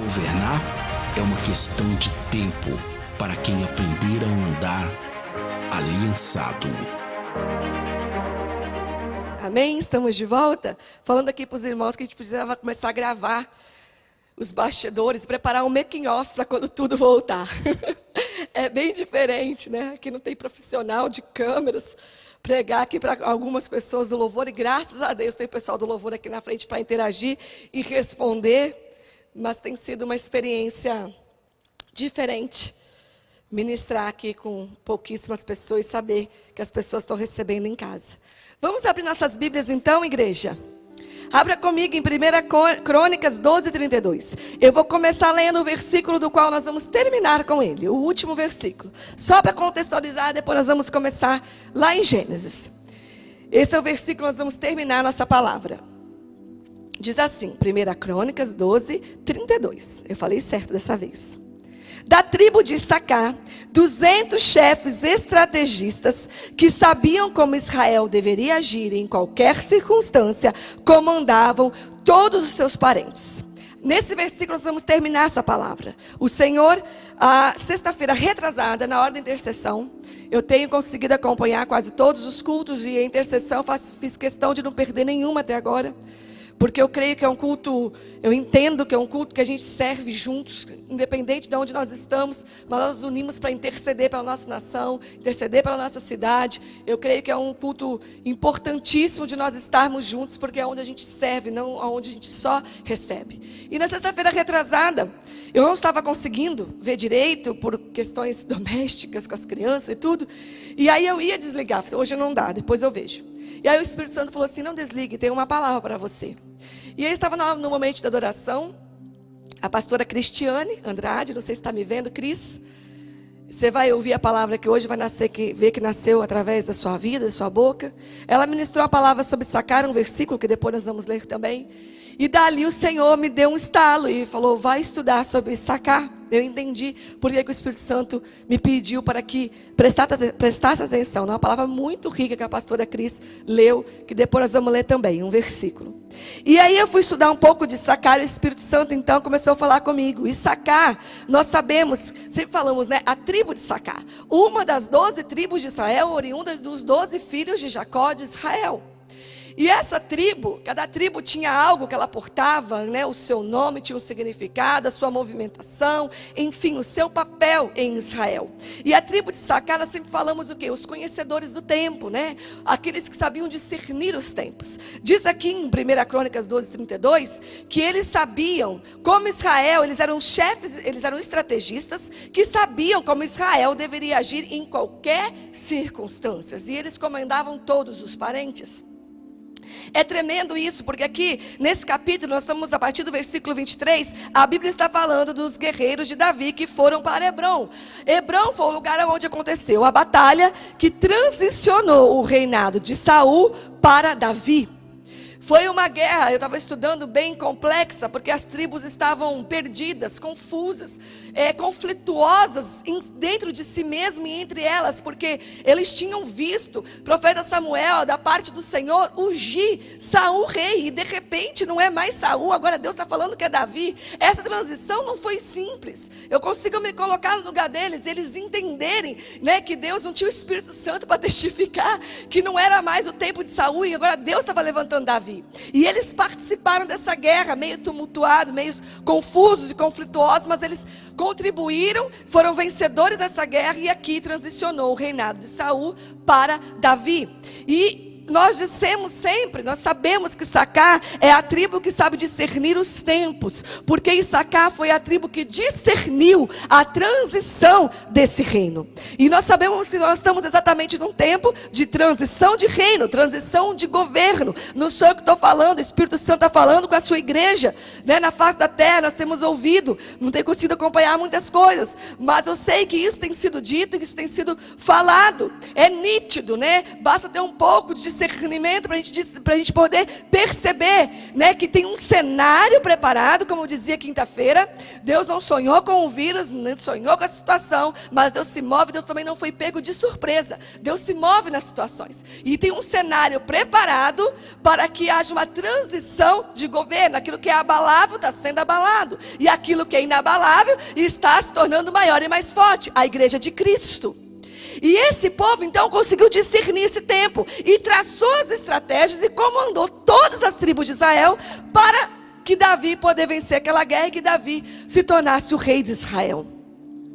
Governar é uma questão de tempo para quem aprender a andar aliançado. Amém? Estamos de volta? Falando aqui para os irmãos que a gente precisava começar a gravar os bastidores, preparar um making off para quando tudo voltar. É bem diferente, né? Aqui não tem profissional de câmeras. Pregar aqui para algumas pessoas do louvor, e graças a Deus tem o pessoal do louvor aqui na frente para interagir e responder. Mas tem sido uma experiência diferente ministrar aqui com pouquíssimas pessoas e saber que as pessoas estão recebendo em casa. Vamos abrir nossas Bíblias então, igreja? Abra comigo em 1 Crônicas 12, 32. Eu vou começar lendo o versículo do qual nós vamos terminar com ele, o último versículo. Só para contextualizar, depois nós vamos começar lá em Gênesis. Esse é o versículo que nós vamos terminar a nossa palavra. Diz assim, 1 Crônicas 12, 32. Eu falei certo dessa vez. Da tribo de Issacar, 200 chefes estrategistas que sabiam como Israel deveria agir em qualquer circunstância, comandavam todos os seus parentes. Nesse versículo nós vamos terminar essa palavra. O Senhor, a sexta-feira retrasada, na hora da intercessão, eu tenho conseguido acompanhar quase todos os cultos e a intercessão, fiz questão de não perder nenhuma até agora. Porque eu creio que é um culto, eu entendo que é um culto que a gente serve juntos, independente de onde nós estamos, mas nós nos unimos para interceder pela nossa nação, interceder pela nossa cidade. Eu creio que é um culto importantíssimo de nós estarmos juntos, porque é onde a gente serve, não onde a gente só recebe. E na sexta-feira retrasada, eu não estava conseguindo ver direito, por questões domésticas com as crianças e tudo, e aí eu ia desligar, hoje não dá, depois eu vejo. E aí o Espírito Santo falou assim, não desligue, tem uma palavra para você. E aí estava no momento da adoração, a pastora Cristiane Andrade, não sei se está me vendo, Cris. Você vai ouvir a palavra que hoje vai nascer, ver que nasceu através da sua vida, da sua boca. Ela ministrou a palavra sobre Issacar, um versículo que depois nós vamos ler também. E dali o Senhor me deu um estalo e falou, vai estudar sobre Issacar. Eu entendi porque que o Espírito Santo me pediu para que prestasse atenção. É uma palavra muito rica que a pastora Cris leu, que depois nós vamos ler também, um versículo. E aí eu fui estudar um pouco de Issacar e o Espírito Santo então começou a falar comigo. Issacar, nós sabemos, sempre falamos, né? A tribo de Issacar. Uma das 12 tribos de Israel, oriunda dos 12 filhos de Jacó de Israel. E essa tribo, cada tribo tinha algo que ela portava, né? O seu nome tinha um significado, a sua movimentação, enfim, o seu papel em Israel. E a tribo de Issacar, nós sempre falamos o quê? Os conhecedores do tempo, né? Aqueles que sabiam discernir os tempos. Diz aqui em 1 Crônicas 12, 32, que eles sabiam como Israel, eles eram chefes, eles eram estrategistas, que sabiam como Israel deveria agir em qualquer circunstância. E eles comandavam todos os parentes. É tremendo isso, porque aqui, nesse capítulo, nós estamos a partir do versículo 23, a Bíblia está falando dos guerreiros de Davi que foram para Hebrom. Hebrom foi o lugar onde aconteceu a batalha que transicionou o reinado de Saul para Davi. Foi uma guerra, eu estava estudando, bem complexa, porque as tribos estavam perdidas, confusas, conflituosas dentro de si mesmo e entre elas, porque eles tinham visto o profeta Samuel, da parte do Senhor, ungir Saul rei, e de repente não é mais Saul, agora Deus está falando que é Davi. Essa transição não foi simples. Eu consigo me colocar no lugar deles, eles entenderem, né, que Deus não tinha o Espírito Santo para testificar, que não era mais o tempo de Saul, e agora Deus estava levantando Davi. E eles participaram dessa guerra, meio tumultuados, meio confusos e conflituosos, mas eles contribuíram, foram vencedores nessa guerra, e aqui transicionou o reinado de Saul para Davi. E nós dissemos sempre, nós sabemos que Issacar é a tribo que sabe discernir os tempos, porque Issacar foi a tribo que discerniu a transição desse reino. E nós sabemos que nós estamos exatamente num tempo de transição de reino, transição de governo. Não sou eu que estou falando, o Espírito Santo está falando com a sua igreja, né? Na face da terra nós temos ouvido, não tenho conseguido acompanhar muitas coisas, mas eu sei que isso tem sido dito, que isso tem sido falado, é nítido, né? Basta ter um pouco de discernimento, para a gente poder perceber, né, que tem um cenário preparado, como eu dizia quinta-feira. Deus não sonhou com o vírus, não sonhou com a situação, mas Deus se move, Deus também não foi pego de surpresa. Deus se move nas situações. E tem um cenário preparado para que haja uma transição de governo. Aquilo que é abalável está sendo abalado. E aquilo que é inabalável está se tornando maior e mais forte. A igreja de Cristo. E esse povo então conseguiu discernir esse tempo e traçou as estratégias e comandou todas as tribos de Israel para que Davi poder vencer aquela guerra e que Davi se tornasse o rei de Israel.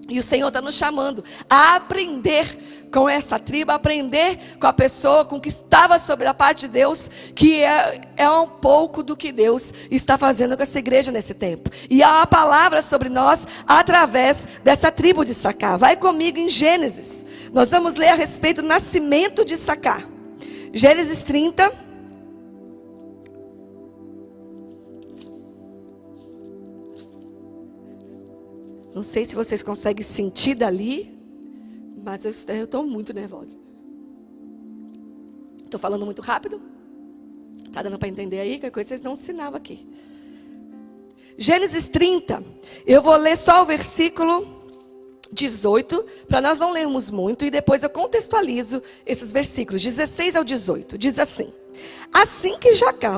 E o Senhor está nos chamando a aprender com essa tribo, aprender com a pessoa, com o que estava sobre a parte de Deus, que é um pouco do que Deus está fazendo com essa igreja nesse tempo. E há uma palavra sobre nós através dessa tribo de Issacar. Vai comigo em Gênesis. Nós vamos ler a respeito do nascimento de Issacar. Gênesis 30. Não sei se vocês conseguem sentir dali, mas eu estou muito nervosa. Estou falando muito rápido? Está dando para entender aí? Qualquer coisa vocês dão um sinal aqui. Gênesis 30. Eu vou ler só o versículo 18, para nós não lermos muito, e depois eu contextualizo esses versículos, 16 ao 18. Diz assim: assim que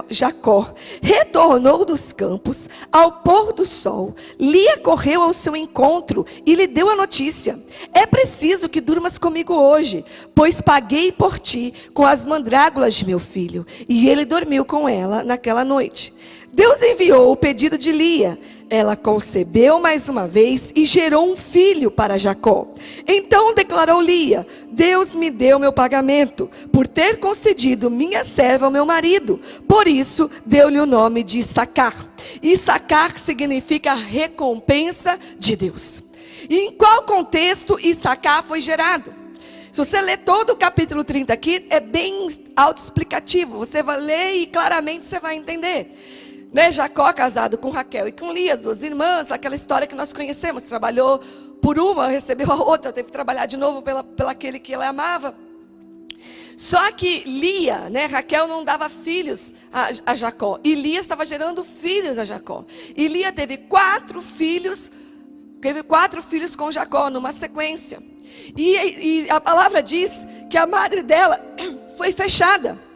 Jacó retornou dos campos, ao pôr do sol, Lia correu ao seu encontro e lhe deu a notícia: é preciso que durmas comigo hoje, pois paguei por ti com as mandrágoras de meu filho. E ele dormiu com ela naquela noite. Deus enviou o pedido de Lia. Ela concebeu mais uma vez e gerou um filho para Jacó. Então declarou Lia: Deus me deu meu pagamento por ter concedido minha serva ao meu marido. Por isso deu-lhe o nome de Issacar. Issacar significa recompensa de Deus. E em qual contexto Issacar foi gerado? Se você ler todo o capítulo 30 aqui, é bem autoexplicativo. Você vai ler e claramente você vai entender. Né, Jacó casado com Raquel e com Lia, as duas irmãs, aquela história que nós conhecemos. Trabalhou por uma, recebeu a outra, teve que trabalhar de novo pela aquele que ela amava. Só que Lia, né, Raquel não dava filhos a Jacó. E Lia estava gerando filhos a Jacó. E Lia teve 4 filhos com Jacó numa sequência. E a palavra diz que a madre dela foi fechada.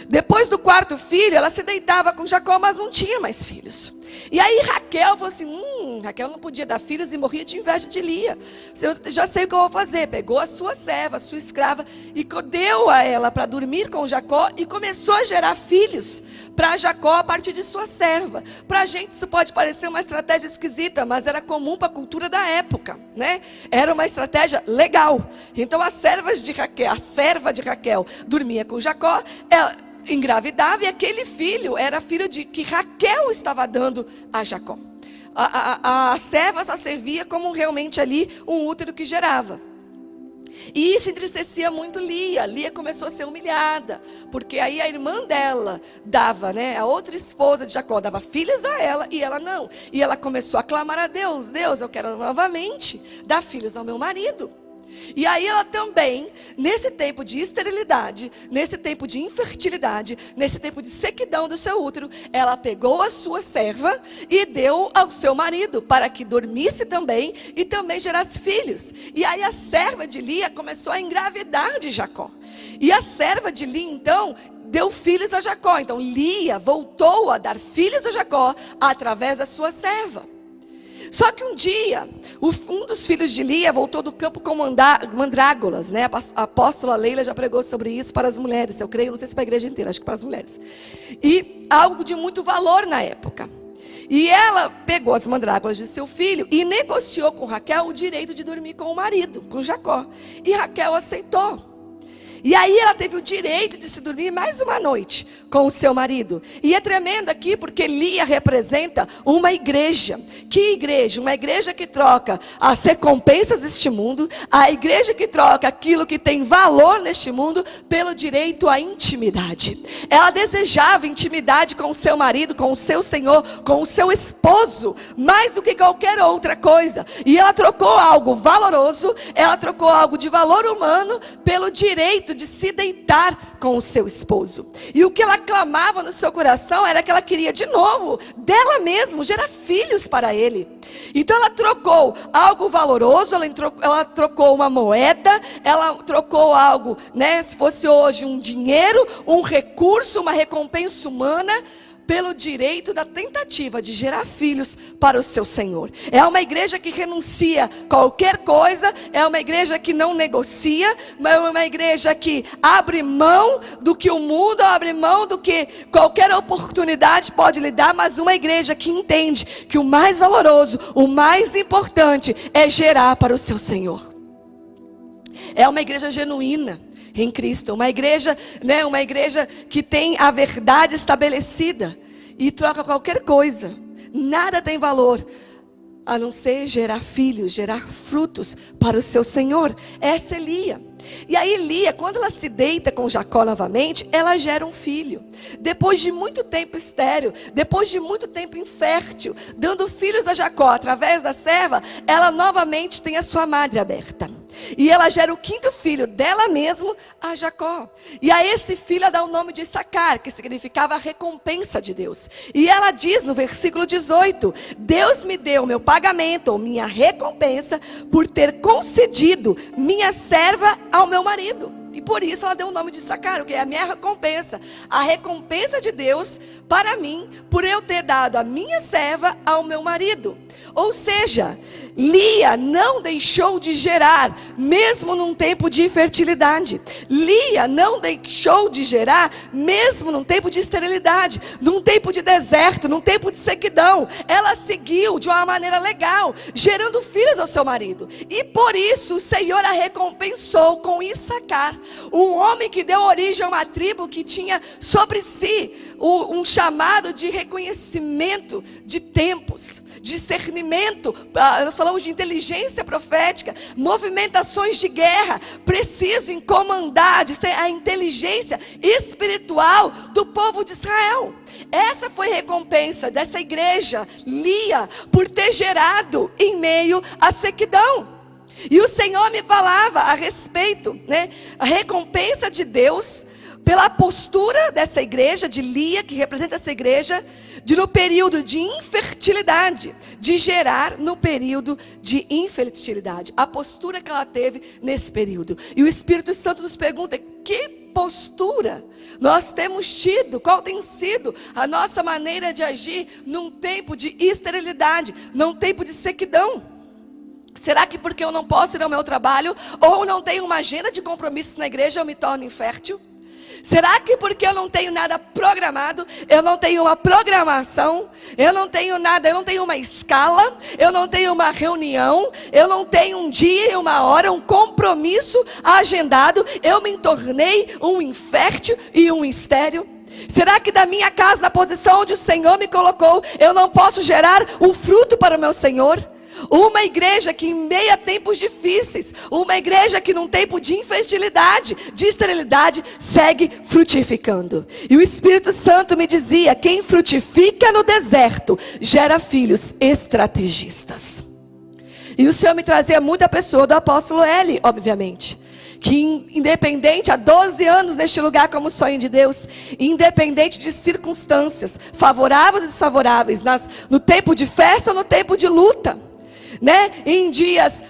Depois do 4º filho, ela se deitava com Jacó, mas não tinha mais filhos. E aí Raquel falou assim, Raquel não podia dar filhos e morria de inveja de Lia. Eu já sei o que eu vou fazer. Pegou a sua serva, a sua escrava, e deu a ela para dormir com Jacó, e começou a gerar filhos para Jacó a partir de sua serva. Para a gente isso pode parecer uma estratégia esquisita, mas era comum para a cultura da época, né? Era uma estratégia legal. Então a serva de Raquel dormia com Jacó, ela engravidava, e aquele filho era filho que Raquel estava dando a Jacó. A serva só servia como realmente ali um útero que gerava. E isso entristecia muito Lia. Lia começou a ser humilhada, porque aí a irmã dela dava, né, a outra esposa de Jacó dava filhos a ela e ela não. E ela começou a clamar a Deus: Deus, eu quero novamente dar filhos ao meu marido. E aí ela também, nesse tempo de esterilidade, nesse tempo de infertilidade, nesse tempo de sequidão do seu útero, ela pegou a sua serva e deu ao seu marido, para que dormisse também e também gerasse filhos. E aí a serva de Lia começou a engravidar de Jacó. E a serva de Lia então deu filhos a Jacó. Então Lia voltou a dar filhos a Jacó através da sua serva. Só que um dia, um dos filhos de Lia voltou do campo com mandrágoras, né? A apóstola Leila já pregou sobre isso para as mulheres, eu creio, não sei se para a igreja inteira, acho que para as mulheres. E algo de muito valor na época. E ela pegou as mandrágoras de seu filho e negociou com Raquel o direito de dormir com o marido, com Jacó. E Raquel aceitou. E aí ela teve o direito de se dormir mais uma noite com o seu marido. E é tremendo aqui porque Lia representa uma igreja. Que igreja? Uma igreja que troca as recompensas deste mundo, a igreja que troca aquilo que tem valor neste mundo pelo direito à intimidade. Ela desejava intimidade com o seu marido, com o seu senhor, com o seu esposo, mais do que qualquer outra coisa. E ela trocou algo valoroso, ela trocou algo de valor humano pelo direito direito de se deitar com o seu esposo. E o que ela clamava no seu coração era que ela queria de novo, dela mesma, gerar filhos para ele. Então ela trocou algo valoroso, ela trocou uma moeda, ela trocou algo, né, se fosse hoje um dinheiro, um recurso, uma recompensa humana, pelo direito da tentativa de gerar filhos para o seu Senhor. É uma igreja que renuncia qualquer coisa, é uma igreja que não negocia, é uma igreja que abre mão do que o mundo, abre mão do que qualquer oportunidade pode lhe dar, mas uma igreja que entende que o mais valoroso, o mais importante é gerar para o seu Senhor. É uma igreja genuína em Cristo, uma igreja, né, uma igreja que tem a verdade estabelecida e troca qualquer coisa. Nada tem valor a não ser gerar filhos, gerar frutos para o seu Senhor. Essa é Lia. E aí Lia, quando ela se deita com Jacó novamente, ela gera um filho. Depois de muito tempo estéril, depois de muito tempo infértil, dando filhos a Jacó através da serva, ela novamente tem a sua madre aberta. E ela gera o 5º filho dela mesma a Jacó. E a esse filho ela dá o nome de Issacar, que significava a recompensa de Deus. E ela diz no versículo 18: Deus me deu meu pagamento, ou minha recompensa, por ter concedido minha serva ao meu marido. E por isso ela deu o nome de Issacar, o que é a minha recompensa. A recompensa de Deus para mim, por eu ter dado a minha serva ao meu marido. Ou seja, Lia não deixou de gerar, mesmo num tempo de infertilidade. Lia não deixou de gerar, mesmo num tempo de esterilidade, num tempo de deserto, num tempo de sequidão. Ela seguiu de uma maneira legal, gerando filhos ao seu marido. E por isso o Senhor a recompensou com Issacar, um homem que deu origem a uma tribo que tinha sobre si um chamado de reconhecimento de tempos, discernimento. Nós falamos de inteligência profética, movimentações de guerra, preciso em comandar, de ser a inteligência espiritual do povo de Israel. Essa foi a recompensa dessa igreja, Lia, por ter gerado em meio à sequidão. E o Senhor me falava a respeito, né, a recompensa de Deus pela postura dessa igreja, de Lia, que representa essa igreja, de no período de infertilidade, de gerar no período de infertilidade. A postura que ela teve nesse período. E o Espírito Santo nos pergunta: que postura nós temos tido? Qual tem sido a nossa maneira de agir num tempo de esterilidade, num tempo de sequidão? Será que porque eu não posso ir ao meu trabalho, ou não tenho uma agenda de compromissos na igreja, eu me torno infértil? Será que porque eu não tenho nada programado, eu não tenho uma programação, eu não tenho nada, eu não tenho uma escala, eu não tenho uma reunião, eu não tenho um dia e uma hora, um compromisso agendado, eu me tornei um infértil e um estéril? Será que da minha casa, na posição onde o Senhor me colocou, eu não posso gerar um fruto para o meu Senhor? Uma igreja que em meio a tempos difíceis, uma igreja que num tempo de infertilidade, de esterilidade, segue frutificando. E o Espírito Santo me dizia: quem frutifica no deserto, gera filhos estrategistas. E o Senhor me trazia muito a pessoa do apóstolo Eli, obviamente, que independente, há 12 anos neste lugar como sonho de Deus, independente de circunstâncias, favoráveis e desfavoráveis, no tempo de festa ou no tempo de luta, né? Em dias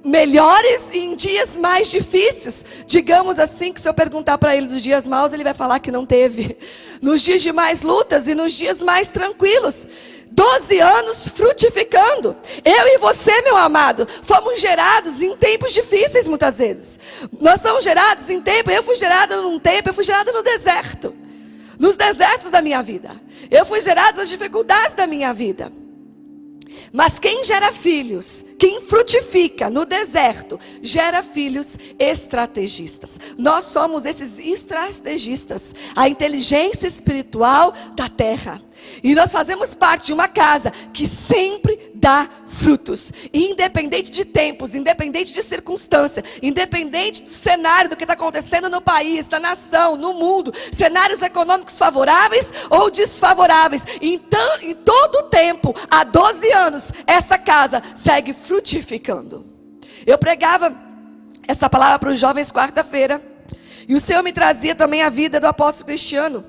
melhores e em dias mais difíceis, digamos assim, que se eu perguntar para ele dos dias maus, ele vai falar que não teve. Nos dias de mais lutas e nos dias mais tranquilos, 12 anos frutificando. Eu e você, meu amado, fomos gerados em tempos difíceis muitas vezes. Nós somos gerados em tempo, eu fui gerada num tempo, eu fui gerada no deserto, nos desertos da minha vida. Eu fui gerada nas dificuldades da minha vida. Mas quem gera filhos, quem frutifica no deserto, gera filhos estrategistas. Nós somos esses estrategistas, a inteligência espiritual da terra. E nós fazemos parte de uma casa que sempre dá frutos, independente de tempos, independente de circunstância, independente do cenário, do que está acontecendo no país, na nação, no mundo, cenários econômicos favoráveis ou desfavoráveis. Então, em todo o tempo, há 12 anos, essa casa segue frutificando. Eu pregava essa palavra para os jovens quarta-feira, E o Senhor me trazia também a vida do apóstolo Cristiano,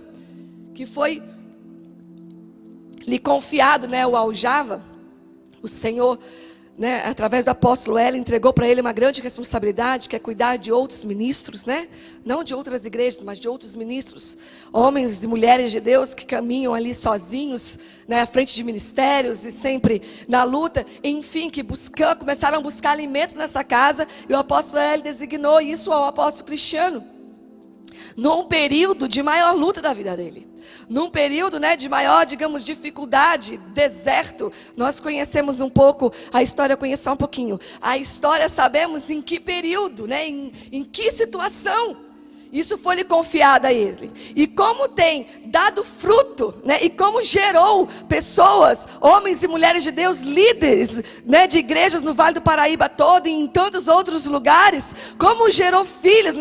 que foi lhe confiado, né, o aljava. O Senhor, né, através do apóstolo Hélio, entregou para ele uma grande responsabilidade, que é cuidar de outros ministros, né? Não de outras igrejas, mas de outros ministros, homens e mulheres de Deus que caminham ali sozinhos, né, à frente de ministérios e sempre na luta, enfim, que começaram a buscar alimento nessa casa, e o apóstolo Hélio designou isso ao apóstolo Cristiano, num período de maior luta da vida dele. Num período, né, de maior, digamos, dificuldade, deserto. Nós conhecemos um pouco a história, eu conheço só um pouquinho. A história, sabemos em que período, né, em que situação isso foi lhe confiado a ele. E como tem dado fruto, né, e como gerou pessoas, homens e mulheres de Deus, líderes, né, de igrejas no Vale do Paraíba todo e em tantos outros lugares. Como gerou filhos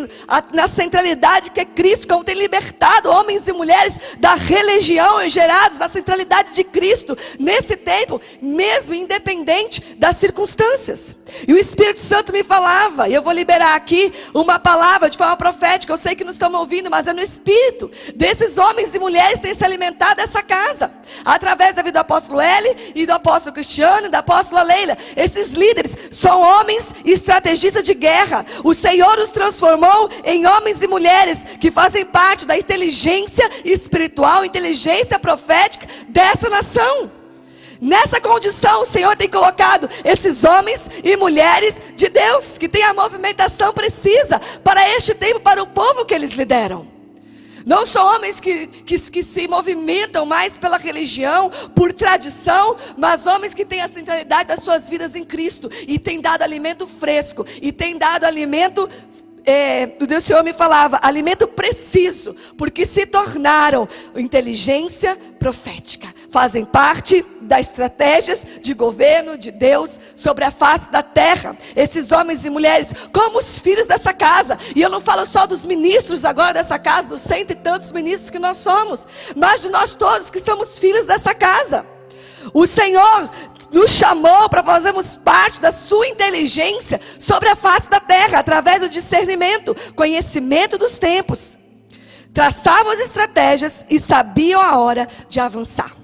na centralidade que é Cristo, como tem libertado homens e mulheres da religião e gerados na centralidade de Cristo. Nesse tempo, mesmo independente das circunstâncias. E o Espírito Santo me falava, e eu vou liberar aqui uma palavra de forma profética. Eu sei que não estão ouvindo, mas é no Espírito. Desses homens e mulheres têm se alimentado dessa casa, através da vida do apóstolo Hélio e do apóstolo Cristiano e da apóstola Leila. Esses líderes são homens e estrategistas de guerra. O Senhor os transformou em homens e mulheres que fazem parte da inteligência espiritual, inteligência profética dessa nação. Nessa condição, o Senhor tem colocado esses homens e mulheres de Deus, que têm a movimentação precisa para este tempo, para o povo que eles lideram. Não são homens que se movimentam mais pela religião, por tradição, mas homens que têm a centralidade das suas vidas em Cristo, e têm dado alimento fresco, e têm dado alimento, o Senhor me falava, alimento preciso, porque se tornaram inteligência profética, fazem parte das estratégias de governo de Deus sobre a face da terra. Esses homens e mulheres, como os filhos dessa casa, e eu não falo só dos ministros agora dessa casa, dos 100 e tantos ministros que nós somos, mas de nós todos que somos filhos dessa casa. O Senhor nos chamou para fazermos parte da sua inteligência sobre a face da terra, através do discernimento, conhecimento dos tempos. Traçavam as estratégias e sabiam a hora de avançar.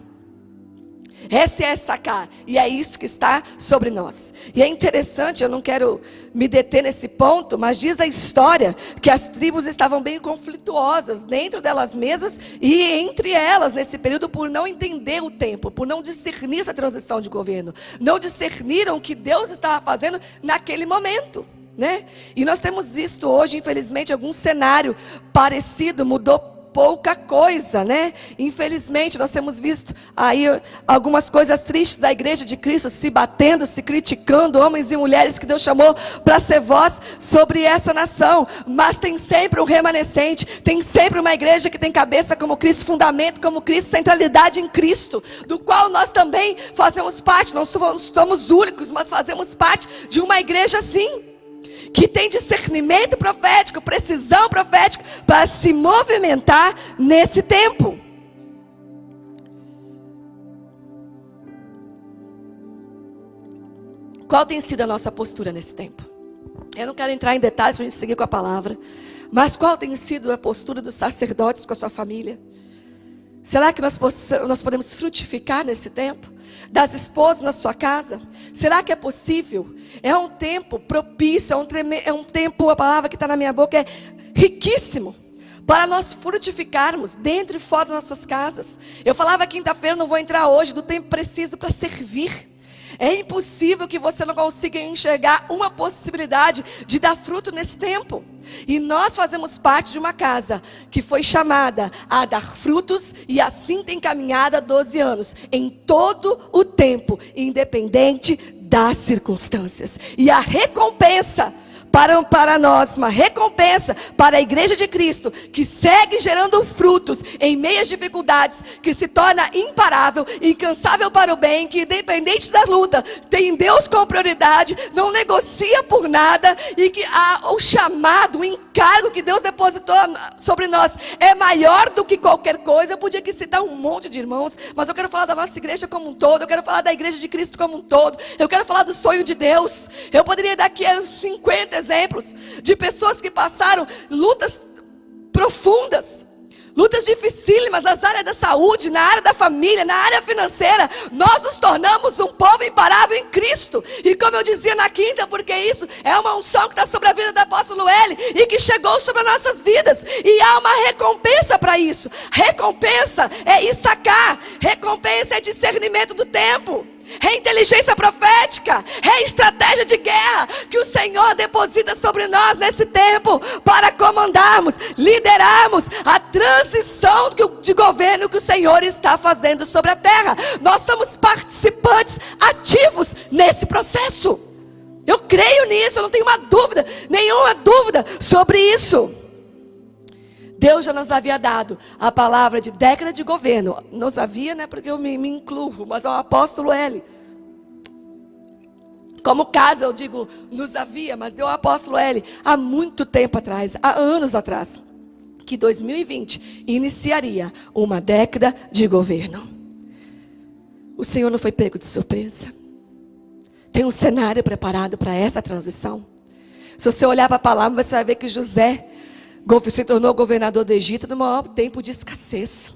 Essa é sacar, e é isso que está sobre nós. E é interessante, eu não quero me deter nesse ponto, mas diz a história que as tribos estavam bem conflituosas dentro delas mesmas e entre elas nesse período, por não entender o tempo, por não discernir essa transição de governo, não discerniram o que Deus estava fazendo naquele momento, né? E nós temos visto hoje, infelizmente, algum cenário parecido, mudou pouca coisa, né? Infelizmente, nós temos visto aí algumas coisas tristes da igreja de Cristo se batendo, se criticando, homens e mulheres que Deus chamou para ser voz sobre essa nação. Mas tem sempre um remanescente, tem sempre uma igreja que tem cabeça como Cristo, fundamento como Cristo, centralidade em Cristo, do qual nós também fazemos parte. Não somos únicos, mas fazemos parte de uma igreja assim, que tem discernimento profético, precisão profética, para se movimentar nesse tempo. Qual tem sido a nossa postura nesse tempo? Eu não quero entrar em detalhes para a gente seguir com a palavra, mas qual tem sido a postura dos sacerdotes com a sua família? Será que nós podemos frutificar nesse tempo? Das esposas na sua casa? Será que é possível? É um tempo propício, é um tempo, a palavra que está na minha boca é riquíssimo, para nós frutificarmos dentro e fora das nossas casas. Eu falava quinta-feira, não vou entrar hoje, do tempo preciso para servir. É impossível que você não consiga enxergar uma possibilidade de dar fruto nesse tempo. E nós fazemos parte de uma casa que foi chamada a dar frutos, e assim tem caminhado há 12 anos, em todo o tempo, independente das circunstâncias. E a recompensa para nós, uma recompensa para a igreja de Cristo, que segue gerando frutos em meio às dificuldades, que se torna imparável, incansável para o bem, que independente da luta, tem Deus como prioridade, não negocia por nada, e que o chamado, o encargo que Deus depositou sobre nós é maior do que qualquer coisa. Eu podia aqui citar um monte de irmãos, mas eu quero falar da nossa igreja como um todo, eu quero falar da igreja de Cristo como um todo, eu quero falar do sonho de Deus. Eu poderia dar aqui 50 exemplos de pessoas que passaram lutas profundas, lutas dificílimas nas áreas da saúde, na área da família, na área financeira. Nós nos tornamos um povo imparável em Cristo. E como eu dizia na quinta, porque isso é uma unção que está sobre a vida do apóstolo L e que chegou sobre as nossas vidas. E há uma recompensa para isso. Recompensa é Issacar. Recompensa é discernimento do tempo. É inteligência profética, é estratégia de guerra que o Senhor deposita sobre nós nesse tempo para comandarmos, liderarmos a transição de governo que o Senhor está fazendo sobre a terra. Nós somos participantes ativos nesse processo. Eu creio nisso, eu não tenho nenhuma dúvida sobre isso. Deus já nos havia dado a palavra de década de governo. Nos havia, né? Porque eu me incluo, mas é o apóstolo L. Como casa, eu digo, nos havia, mas deu o apóstolo L há muito tempo atrás, há anos atrás, que 2020 iniciaria uma década de governo. O Senhor não foi pego de surpresa. Tem um cenário preparado para essa transição. Se você olhar para a palavra, você vai ver que José se tornou governador do Egito no maior tempo de escassez.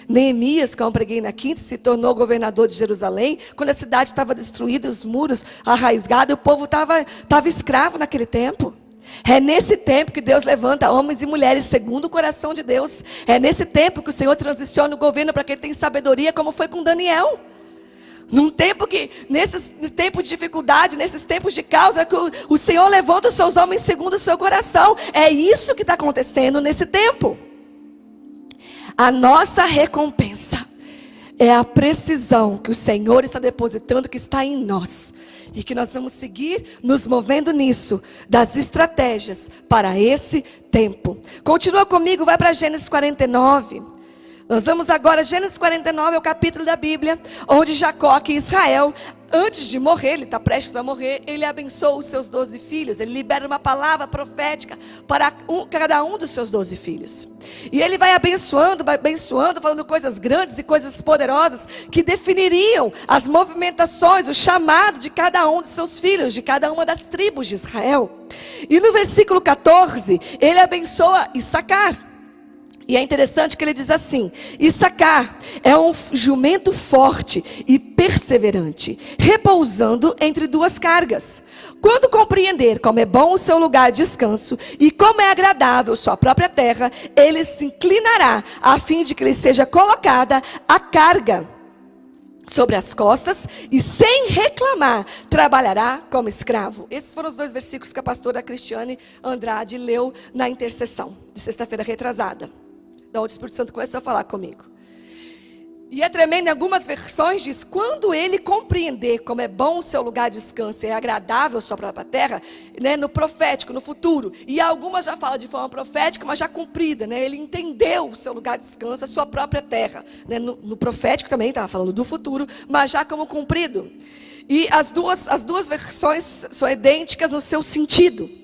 Neemias, que eu preguei na quinta, se tornou governador de Jerusalém, quando a cidade estava destruída, os muros arraisgados, e o povo estava escravo naquele tempo. É nesse tempo que Deus levanta homens e mulheres segundo o coração de Deus. É nesse tempo que o Senhor transiciona o governo para que ele tenha sabedoria, como foi com Daniel. Num tempo nesses tempos de dificuldade, nesses tempos de causa, que o Senhor levanta os seus homens segundo o seu coração. É isso que está acontecendo nesse tempo. A nossa recompensa é a precisão que o Senhor está depositando, que está em nós. E que nós vamos seguir nos movendo nisso, das estratégias para esse tempo. Continua comigo, vai para Gênesis 49. Nós vamos agora, Gênesis 49 é o capítulo da Bíblia, onde Jacó, aqui em Israel, antes de morrer, ele está prestes a morrer, ele abençoa os seus 12 filhos, ele libera uma palavra profética para cada um dos seus 12 filhos. E ele vai abençoando, falando coisas grandes e coisas poderosas, que definiriam as movimentações, o chamado de cada um dos seus filhos, de cada uma das tribos de Israel. E no versículo 14, ele abençoa Issacar. E é interessante que ele diz assim: Issacar é um jumento forte e perseverante, repousando entre duas cargas. Quando compreender como é bom o seu lugar de descanso e como é agradável sua própria terra, ele se inclinará a fim de que lhe seja colocada a carga sobre as costas e sem reclamar trabalhará como escravo. Esses foram os 2 versículos que a pastora Cristiane Andrade leu na intercessão de sexta-feira retrasada. Então o Espírito Santo começou a falar comigo. E é tremendo, em algumas versões diz: quando ele compreender como é bom o seu lugar de descanso e é agradável a sua própria terra, né, no profético, no futuro. E algumas já falam de forma profética, mas já cumprida, né? Ele entendeu o seu lugar de descanso, a sua própria terra, né? No profético também estava falando do futuro, mas já como cumprido. E as duas versões são idênticas no seu sentido.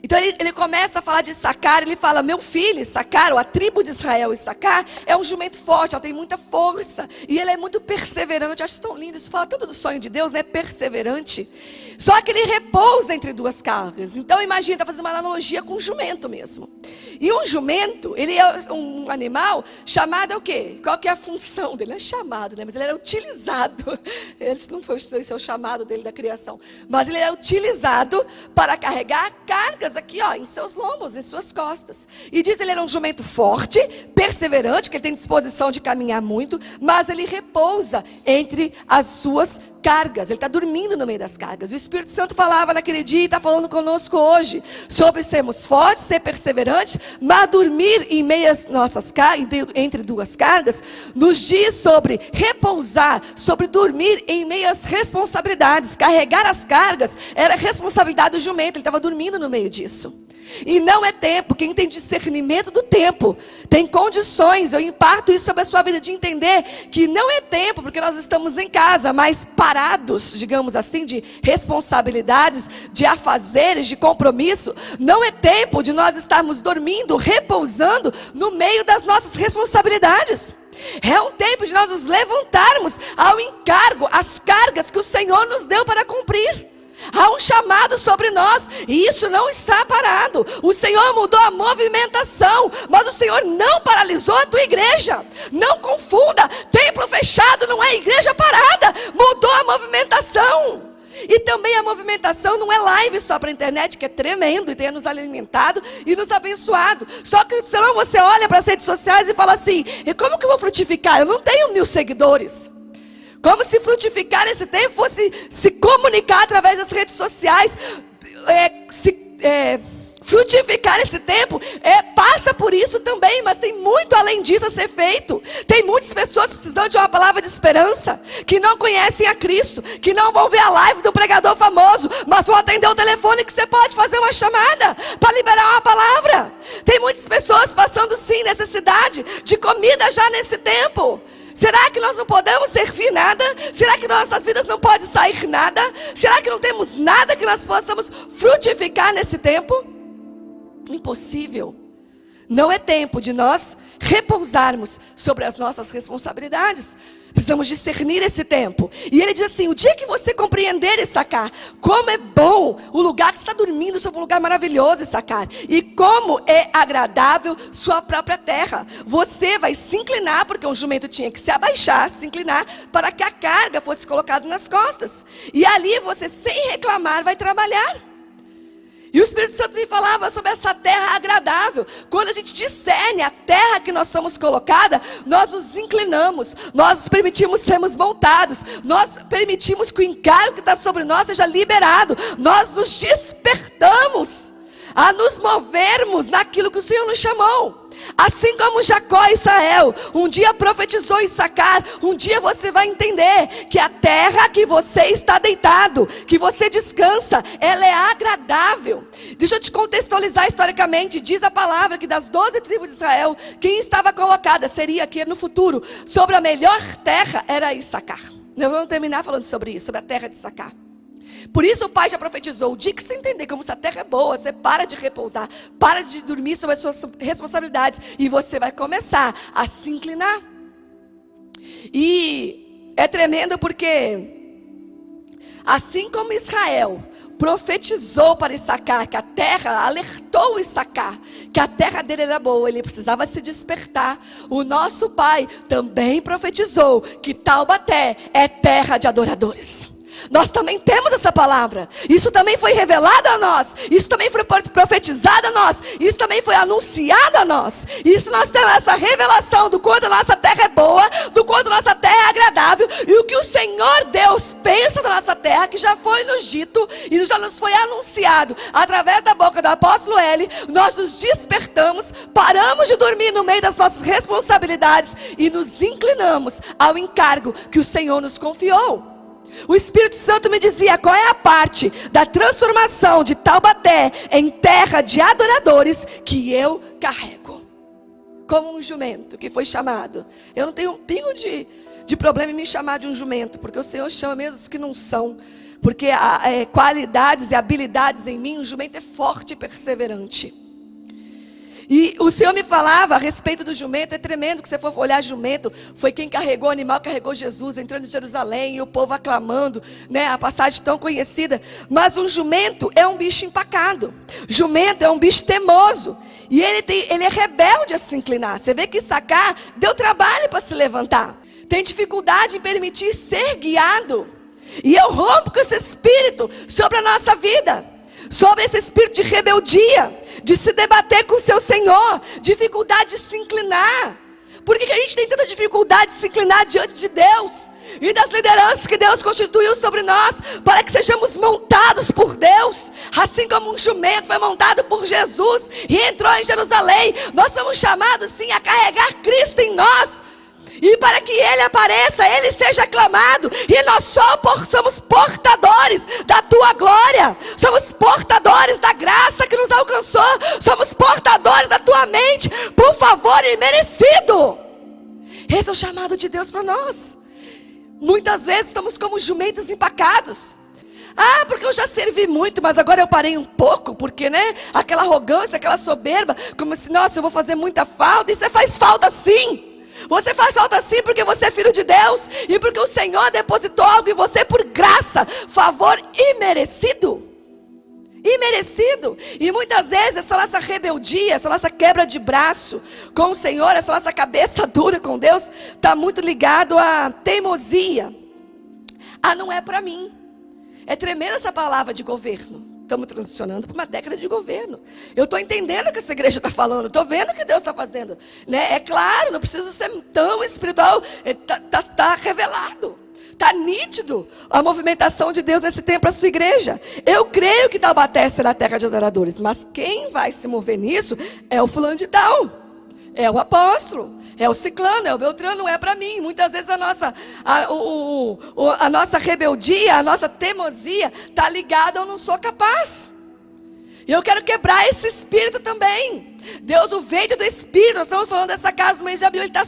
Então ele começa a falar de Issacar, ele fala: meu filho Issacar, ou a tribo de Israel Issacar, é um jumento forte, ela tem muita força, e ele é muito perseverante. Eu acho tão lindo, isso fala tanto do sonho de Deus, né? Perseverante. Só que ele repousa entre duas cargas. Então imagina, está fazendo uma analogia com um jumento mesmo. E um jumento, ele é um animal chamado o quê? Qual que é a função dele? Não é chamado, né? Mas ele era utilizado. Esse não foi o chamado dele da criação. Mas ele é utilizado para carregar cargas aqui, ó, em seus lombos, em suas costas. E diz ele era um jumento forte, perseverante, que ele tem disposição de caminhar muito, mas ele repousa entre as suas cargas. Ele está dormindo no meio das cargas. O Espírito Santo falava naquele dia e está falando conosco hoje sobre sermos fortes, ser perseverantes, mas dormir em meio às nossas cargas, entre duas cargas, nos diz sobre repousar, sobre dormir em meio às responsabilidades. Carregar as cargas era responsabilidade do jumento. Ele estava dormindo no meio disso. E não é tempo. Quem tem discernimento do tempo tem condições, eu imparto isso sobre a sua vida, de entender que não é tempo porque nós estamos em casa, mas parados, digamos assim, de responsabilidades, de afazeres, de compromisso. Não é tempo de nós estarmos dormindo, repousando no meio das nossas responsabilidades. É um tempo de nós nos levantarmos ao encargo, às cargas que o Senhor nos deu para cumprir. Há um chamado sobre nós e isso não está parado. O Senhor mudou a movimentação, mas o Senhor não paralisou a tua igreja. Não confunda, templo fechado não é igreja parada, mudou a movimentação. E também a movimentação não é live só para a internet, que é tremendo e tem nos alimentado e nos abençoado. Só que senão você olha para as redes sociais e fala assim, e como que eu vou frutificar? Eu não tenho 1000 seguidores. Como se frutificar nesse tempo fosse se comunicar através das redes sociais. Frutificar esse tempo passa por isso também, mas tem muito além disso a ser feito. Tem muitas pessoas precisando de uma palavra de esperança, que não conhecem a Cristo, que não vão ver a live do pregador famoso, mas vão atender o telefone que você pode fazer uma chamada para liberar uma palavra. Tem muitas pessoas passando sim necessidade de comida já nesse tempo. Será que nós não podemos servir nada? Será que nossas vidas não podem sair nada? Será que não temos nada que nós possamos frutificar nesse tempo? Impossível. Não é tempo de nós repousarmos sobre as nossas responsabilidades. Precisamos discernir esse tempo. E ele diz assim, o dia que você compreender e sacar, como é bom o lugar que você está dormindo sobre um lugar maravilhoso e sacar. E como é agradável sua própria terra. Você vai se inclinar, porque um jumento tinha que se abaixar, se inclinar, para que a carga fosse colocada nas costas. E ali você, sem reclamar, vai trabalhar. E o Espírito Santo me falava sobre essa terra agradável. Quando a gente discerne a terra que nós somos colocada, nós nos inclinamos, nós nos permitimos sermos montados, nós permitimos que o encargo que está sobre nós seja liberado, nós nos despertamos a nos movermos naquilo que o Senhor nos chamou. Assim como Jacó e Israel um dia profetizou Issacar, um dia você vai entender que a terra que você está deitado, que você descansa, ela é agradável. Deixa eu te contextualizar historicamente. Diz a palavra que das 12 tribos de Israel, quem estava colocada seria que no futuro sobre a melhor terra era Issacar. Nós vamos terminar falando sobre isso, sobre a terra de Issacar. Por isso o pai já profetizou, o dia que você entender como essa terra é boa, você para de repousar, para de dormir sobre as suas responsabilidades, e você vai começar a se inclinar. E é tremendo porque, assim como Israel profetizou para Issacar, que a terra, alertou Issacar, que a terra dele era boa, ele precisava se despertar. O nosso pai também profetizou que Taubaté é terra de adoradores. Nós também temos essa palavra. Isso também foi revelado a nós. Isso também foi profetizado a nós. Isso também foi anunciado a nós. Isso nós temos essa revelação do quanto a nossa terra é boa, do quanto a nossa terra é agradável, e o que o Senhor Deus pensa da nossa terra, que já foi nos dito e já nos foi anunciado através da boca do apóstolo Eli. Nós nos despertamos, paramos de dormir no meio das nossas responsabilidades e nos inclinamos ao encargo que o Senhor nos confiou. O Espírito Santo me dizia qual é a parte da transformação de Taubaté em terra de adoradores que eu carrego. Como um jumento que foi chamado. Eu não tenho um pingo de problema em me chamar de um jumento, porque o Senhor chama mesmo os que não são. Porque qualidades e habilidades em mim, um jumento é forte e perseverante. E o Senhor me falava a respeito do jumento. É tremendo que você for olhar jumento. Foi quem carregou o animal, carregou Jesus, entrando em Jerusalém, e o povo aclamando, né, a passagem tão conhecida. Mas um jumento é um bicho empacado. Jumento é um bicho teimoso. E ele é rebelde a se inclinar. Você vê que Issacar deu trabalho para se levantar. Tem dificuldade em permitir ser guiado. E eu rompo com esse espírito sobre a nossa vida. Sobre esse espírito de rebeldia, de se debater com o seu Senhor, dificuldade de se inclinar. Por que a gente tem tanta dificuldade de se inclinar diante de Deus e das lideranças que Deus constituiu sobre nós, para que sejamos montados por Deus, assim como um jumento foi montado por Jesus e entrou em Jerusalém? Nós somos chamados sim a carregar Cristo em nós, e para que Ele apareça, Ele seja aclamado. E nós só somos portadores da Tua glória. Somos portadores da graça que nos alcançou. Somos portadores da Tua mente, por favor, imerecido. Esse é o chamado de Deus para nós. Muitas vezes estamos como jumentos empacados. Ah, porque eu já servi muito, mas agora eu parei um pouco. Porque, né, aquela arrogância, aquela soberba, como se, nossa, eu vou fazer muita falta. E você faz falta sim. Você faz falta sim, porque você é filho de Deus, e porque o Senhor depositou algo em você por graça. favor imerecido. Imerecido. E muitas vezes essa nossa rebeldia, essa nossa quebra de braço com o Senhor, essa nossa cabeça dura com Deus, está muito ligado à teimosia. Não é para mim. É tremenda essa palavra de governo. Estamos transicionando para uma década de governo. Eu estou entendendo o que essa igreja está falando. Estou vendo o que Deus está fazendo. Né? É claro, não preciso ser tão espiritual. Está revelado. Está nítido a movimentação de Deus nesse tempo para a sua igreja. Eu creio que Taubaté será a terra de adoradores. Mas quem vai se mover nisso é o fulano de tal. É o apóstolo. É o ciclano, é o beltrano, não é para mim. Muitas vezes a nossa rebeldia, a nossa teimosia está ligada ao não sou capaz. E eu quero quebrar esse espírito também. Deus, o vento do espírito, nós estamos falando dessa casa no mês de abril, ele está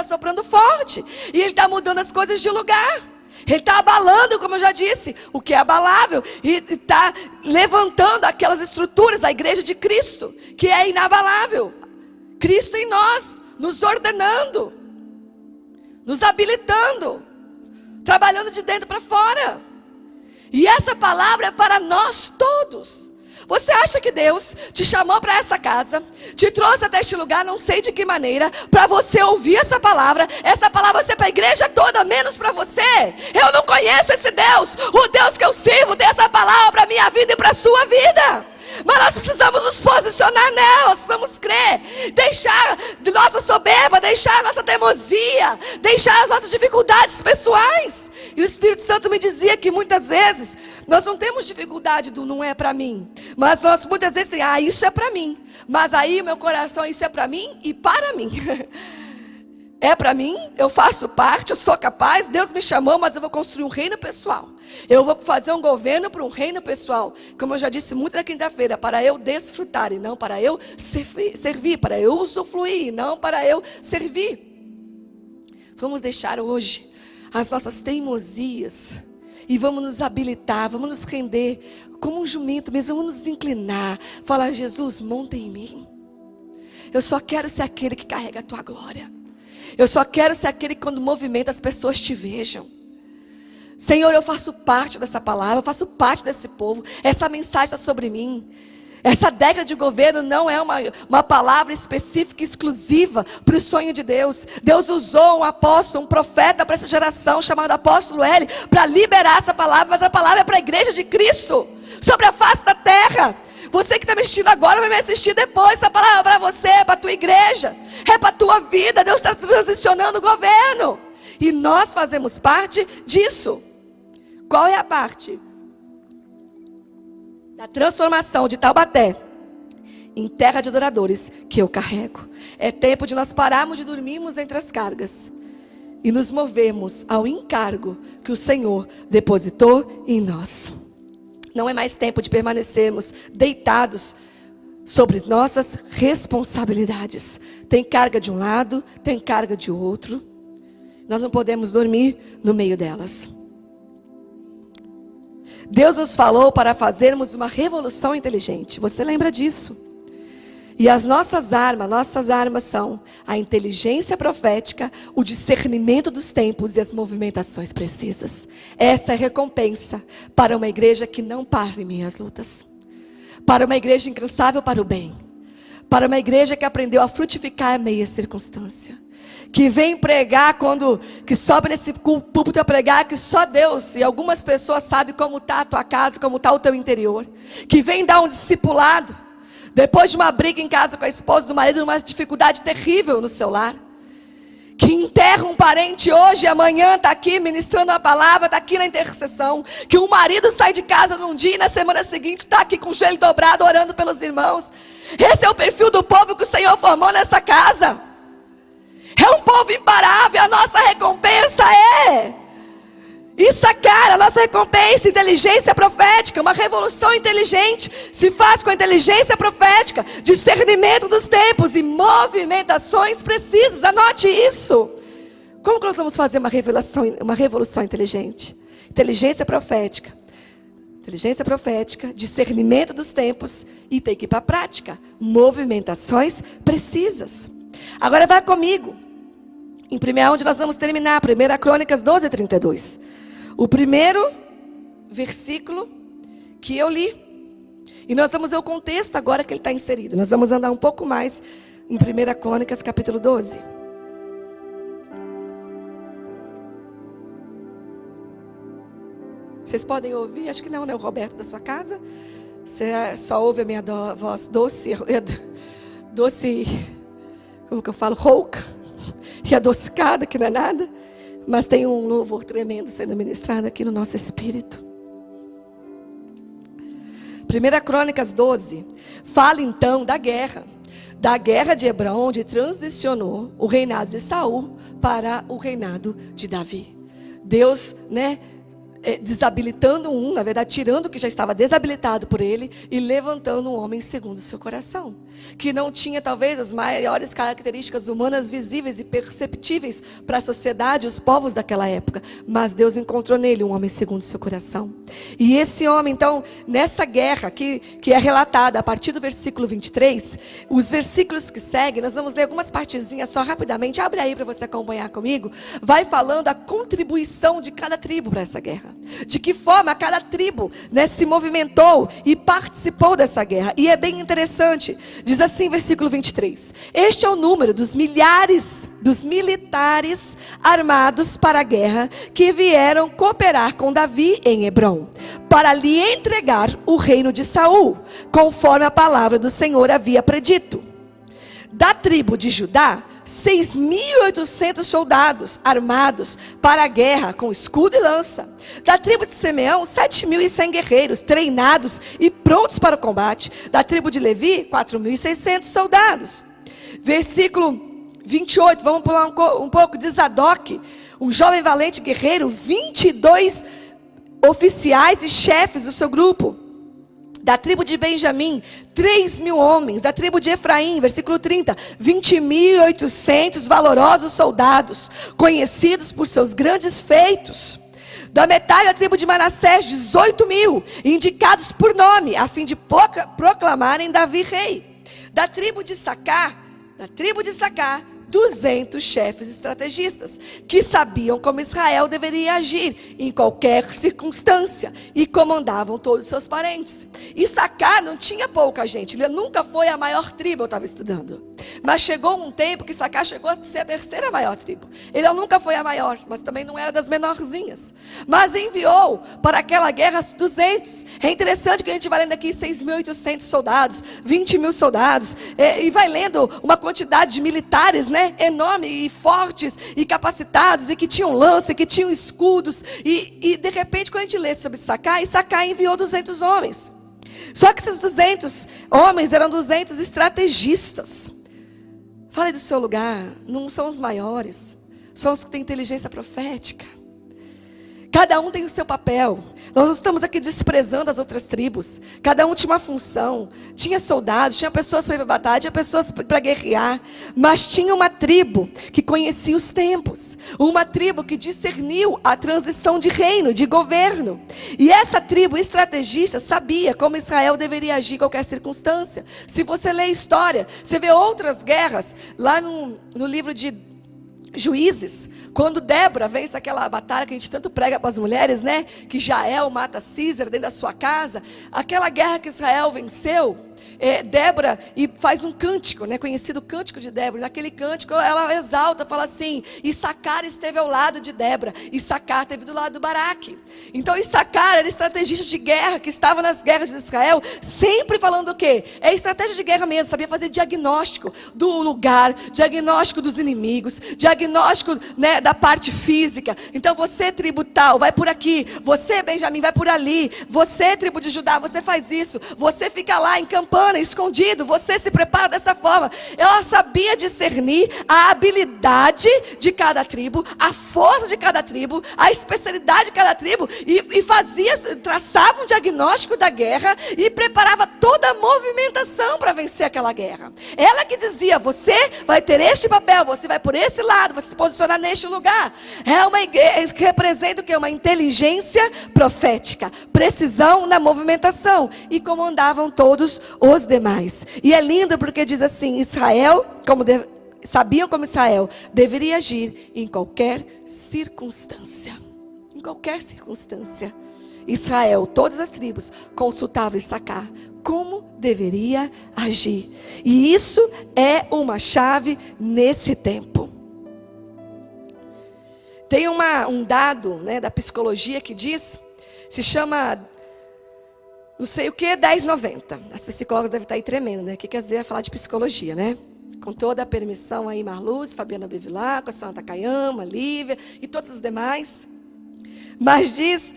soprando forte. E ele está mudando as coisas de lugar. Ele está abalando, como eu já disse, o que é abalável. E está levantando aquelas estruturas, a igreja de Cristo, que é inabalável. Cristo em nós. Nos ordenando, nos habilitando, trabalhando de dentro para fora. E essa palavra é para nós todos. Você acha que Deus te chamou para essa casa, te trouxe até este lugar, não sei de que maneira, para você ouvir essa palavra vai ser para a igreja toda, menos para você? Eu não conheço esse Deus. O Deus que eu sirvo tem essa palavra para a minha vida e para a sua vida. Mas nós precisamos nos posicionar nela, precisamos crer, deixar nossa soberba, deixar nossa teimosia, deixar as nossas dificuldades pessoais. E o Espírito Santo me dizia que muitas vezes nós não temos dificuldade do não é para mim, mas nós muitas vezes temos, isso é para mim, mas aí meu coração, isso é para mim e para mim. É para mim, eu faço parte, eu sou capaz, Deus me chamou, mas eu vou construir um reino pessoal. Eu vou fazer um governo para um reino pessoal. Como eu já disse muito na quinta-feira, para eu desfrutar e não para eu servir, para eu usufruir e não para eu servir. Vamos deixar hoje as nossas teimosias e vamos nos habilitar, vamos nos render como um jumento mesmo, vamos nos inclinar. Falar, Jesus, monta em mim. Eu só quero ser aquele que carrega a tua glória. Eu só quero ser aquele que quando movimenta as pessoas te vejam. Senhor, eu faço parte dessa palavra, eu faço parte desse povo. Essa mensagem está sobre mim. Essa década de governo não é uma palavra específica, exclusiva para o sonho de Deus. Deus usou um apóstolo, um profeta para essa geração, chamado apóstolo L, para liberar essa palavra. Mas a palavra é para a igreja de Cristo, sobre a face da terra. Você que está me assistindo agora vai me assistir depois. Essa palavra é para você, é para a tua igreja, é para a tua vida. Deus está transicionando o governo. E nós fazemos parte disso. Qual é a parte? Da transformação de Taubaté em terra de adoradores que eu carrego. É tempo de nós pararmos de dormirmos entre as cargas e nos movermos ao encargo que o Senhor depositou em nós. Não é mais tempo de permanecermos deitados sobre nossas responsabilidades. Tem carga de um lado, tem carga de outro. Nós não podemos dormir no meio delas. Deus nos falou para fazermos uma revolução inteligente. Você lembra disso? E as nossas armas são a inteligência profética, o discernimento dos tempos e as movimentações precisas. Essa é a recompensa para uma igreja que não passa em minhas lutas. Para uma igreja incansável para o bem. Para uma igreja que aprendeu a frutificar em meia circunstância. Que vem pregar que sobe nesse púlpito a pregar que só Deus e algumas pessoas sabem como está a tua casa, como está o teu interior. Que vem dar um discipulado. Depois de uma briga em casa com a esposa do marido, uma dificuldade terrível no seu lar. Que enterra um parente hoje e amanhã está aqui ministrando a palavra, está aqui na intercessão. Que um marido sai de casa num dia e na semana seguinte está aqui com o joelho dobrado orando pelos irmãos. Esse é o perfil do povo que o Senhor formou nessa casa. É um povo imparável, a nossa recompensa é isso, cara, a nossa recompensa, inteligência profética, uma revolução inteligente, se faz com a inteligência profética, discernimento dos tempos e movimentações precisas, anote isso. Como que nós vamos fazer uma revolução inteligente? Inteligência profética, discernimento dos tempos e tem que ir para a prática, movimentações precisas. Agora vai comigo, onde nós vamos terminar, 1 Crônicas 12:32. O primeiro versículo que eu li. E nós vamos ver o contexto agora que ele está inserido. Nós vamos andar um pouco mais em 1 Crônicas, capítulo 12. Vocês podem ouvir? Acho que não, né? O Roberto da sua casa. Você só ouve a minha voz doce, como que eu falo? Rouca e adocicada, que não é nada. Mas tem um louvor tremendo sendo ministrado aqui no nosso espírito. 1 Crônicas 12 fala então da guerra de Hebrom, onde transicionou o reinado de Saul para o reinado de Davi. Deus, desabilitando na verdade, tirando o que já estava desabilitado por ele e levantando um homem segundo o seu coração, que não tinha talvez as maiores características humanas visíveis e perceptíveis para a sociedade, os povos daquela época, mas Deus encontrou nele um homem segundo o seu coração. E esse homem, então, nessa guerra que é relatada a partir do versículo 23, os versículos que seguem, nós vamos ler algumas partezinhas só rapidamente, abre aí para você acompanhar comigo, vai falando a contribuição de cada tribo para essa guerra. De que forma cada tribo se movimentou e participou dessa guerra. E é bem interessante. Diz assim, versículo 23. Este é o número dos milhares dos militares armados para a guerra que vieram cooperar com Davi em Hebrom, para lhe entregar o reino de Saul, conforme a palavra do Senhor havia predito. Da tribo de Judá, 6.800 soldados armados para a guerra com escudo e lança. Da tribo de Simeão, 7.100 guerreiros treinados e prontos para o combate. Da tribo de Levi, 4.600 soldados. Versículo 28, vamos pular um pouco, de Zadok, um jovem valente guerreiro, 22 oficiais e chefes do seu grupo. Da tribo de Benjamim, 3.000 homens. Da tribo de Efraim, versículo 30, 20.800 valorosos soldados, conhecidos por seus grandes feitos. Da metade da tribo de Manassés, 18.000, indicados por nome, a fim de proclamarem Davi rei. Da tribo de Issacar, 200 chefes estrategistas, que sabiam como Israel deveria agir em qualquer circunstância, e comandavam todos os seus parentes. Issacar não tinha pouca gente, ele nunca foi a maior tribo, eu estava estudando. Mas chegou um tempo que Issacar chegou a ser a terceira maior tribo. Ele nunca foi a maior, mas também não era das menorzinhas. Mas enviou para aquela guerra 200. É interessante que a gente vai lendo aqui 6.800 soldados, 20.000 soldados, e vai lendo uma quantidade de militares, enorme e fortes e capacitados, e que tinham lança, que tinham escudos, e de repente quando a gente lê sobre Issacar enviou 200 homens. Só que esses 200 homens eram 200 estrategistas. Fale do seu lugar, não são os maiores, são os que têm inteligência profética. Cada um tem o seu papel. Nós não estamos aqui desprezando as outras tribos. Cada um tinha uma função. Tinha soldados, tinha pessoas para ir para a batalha, tinha pessoas para guerrear. Mas tinha uma tribo que conhecia os tempos. Uma tribo que discerniu a transição de reino, de governo. E essa tribo estrategista sabia como Israel deveria agir em qualquer circunstância. Se você lê a história, você vê outras guerras. Lá no livro de Juízes, quando Débora vence aquela batalha que a gente tanto prega para as mulheres, que Jael mata Císera dentro da sua casa, aquela guerra que Israel venceu, Débora e faz um cântico, conhecido cântico de Débora. E naquele cântico ela exalta, fala assim: Issacar esteve ao lado de Débora, Issacar esteve do lado do Baraque. Então Issacar era estrategista de guerra, que estava nas guerras de Israel, sempre falando o quê? É estratégia de guerra mesmo, sabia fazer diagnóstico do lugar, diagnóstico dos inimigos, diagnóstico da parte física. Então você, tribo tal, vai por aqui, você, Benjamim, vai por ali, você, tribo de Judá, você faz isso, você fica lá em Campana, escondido, você se prepara dessa forma. Ela sabia discernir a habilidade de cada tribo, a força de cada tribo, a especialidade de cada tribo, e traçava um diagnóstico da guerra e preparava toda a movimentação para vencer aquela guerra. Ela que dizia: você vai ter este papel, você vai por esse lado, você se posicionar neste lugar. É uma igreja que representa o quê? Uma inteligência profética, precisão na movimentação, e comandavam todos os demais. E é lindo porque diz assim: Israel, sabiam como Israel deveria agir em qualquer circunstância. Em qualquer circunstância. Israel, todas as tribos, consultava Issacar como deveria agir. E isso é uma chave nesse tempo. Tem um dado, né, da psicologia que diz, se chama, não sei o que, 10/90. As psicólogas devem estar aí tremendo, né? O que quer dizer falar de psicologia, né? Com toda a permissão aí, Marluz, Fabiana Bevilacqua, a senhora Takayama, Lívia e todos os demais. Mas diz,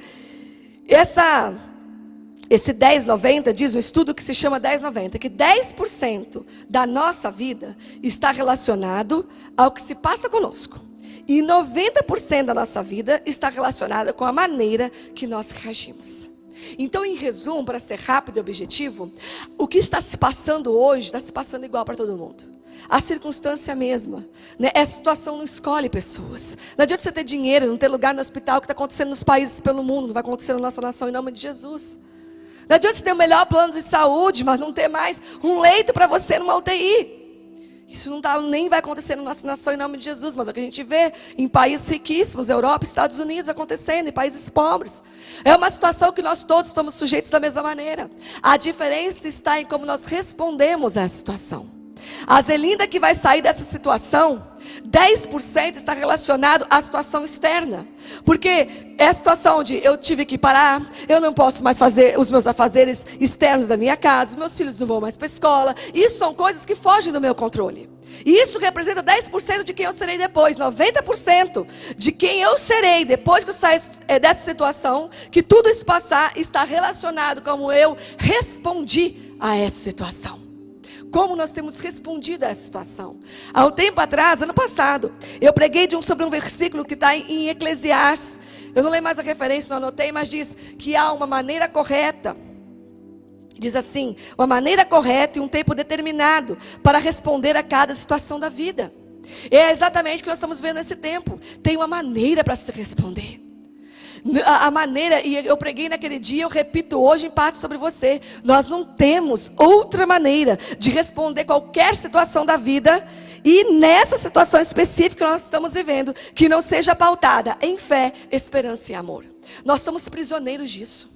esse 10/90, diz um estudo que se chama 10/90, que 10% da nossa vida está relacionado ao que se passa conosco. E 90% da nossa vida está relacionada com a maneira que nós reagimos. Então, em resumo, para ser rápido e objetivo, o que está se passando hoje, está se passando igual para todo mundo. A circunstância é a mesma, né? Essa situação não escolhe pessoas. Não adianta você ter dinheiro, não ter lugar no hospital, que está acontecendo nos países pelo mundo, não vai acontecer na nossa nação, em nome de Jesus. Não adianta você ter o melhor plano de saúde, mas não ter mais um leito para você numa UTI. Isso nem vai acontecer na nossa nação em nome de Jesus, mas é o que a gente vê em países riquíssimos, Europa, Estados Unidos, acontecendo, em países pobres. É uma situação que nós todos estamos sujeitos da mesma maneira. A diferença está em como nós respondemos a essa situação. A Zelinda que vai sair dessa situação, 10% está relacionado à situação externa. Porque é a situação onde eu tive que parar, eu não posso mais fazer os meus afazeres externos da minha casa, os meus filhos não vão mais para a escola. Isso são coisas que fogem do meu controle. E isso representa 10% de quem eu serei depois. 90% de quem eu serei depois que eu sair dessa situação, que tudo isso passar, está relacionado como eu respondi a essa situação. Como nós temos respondido a essa situação. Há um tempo atrás, ano passado, eu preguei sobre um versículo que está em Eclesiastes. Eu não leio mais a referência, não anotei, mas diz que há uma maneira correta. Diz assim, uma maneira correta e um tempo determinado para responder a cada situação da vida. É exatamente o que nós estamos vendo nesse tempo. Tem uma maneira para se responder. A maneira, e eu preguei naquele dia, eu repito hoje em parte sobre você. Nós não temos outra maneira de responder qualquer situação da vida. E nessa situação específica que nós estamos vivendo, que não seja pautada em fé, esperança e amor. Nós somos prisioneiros disso.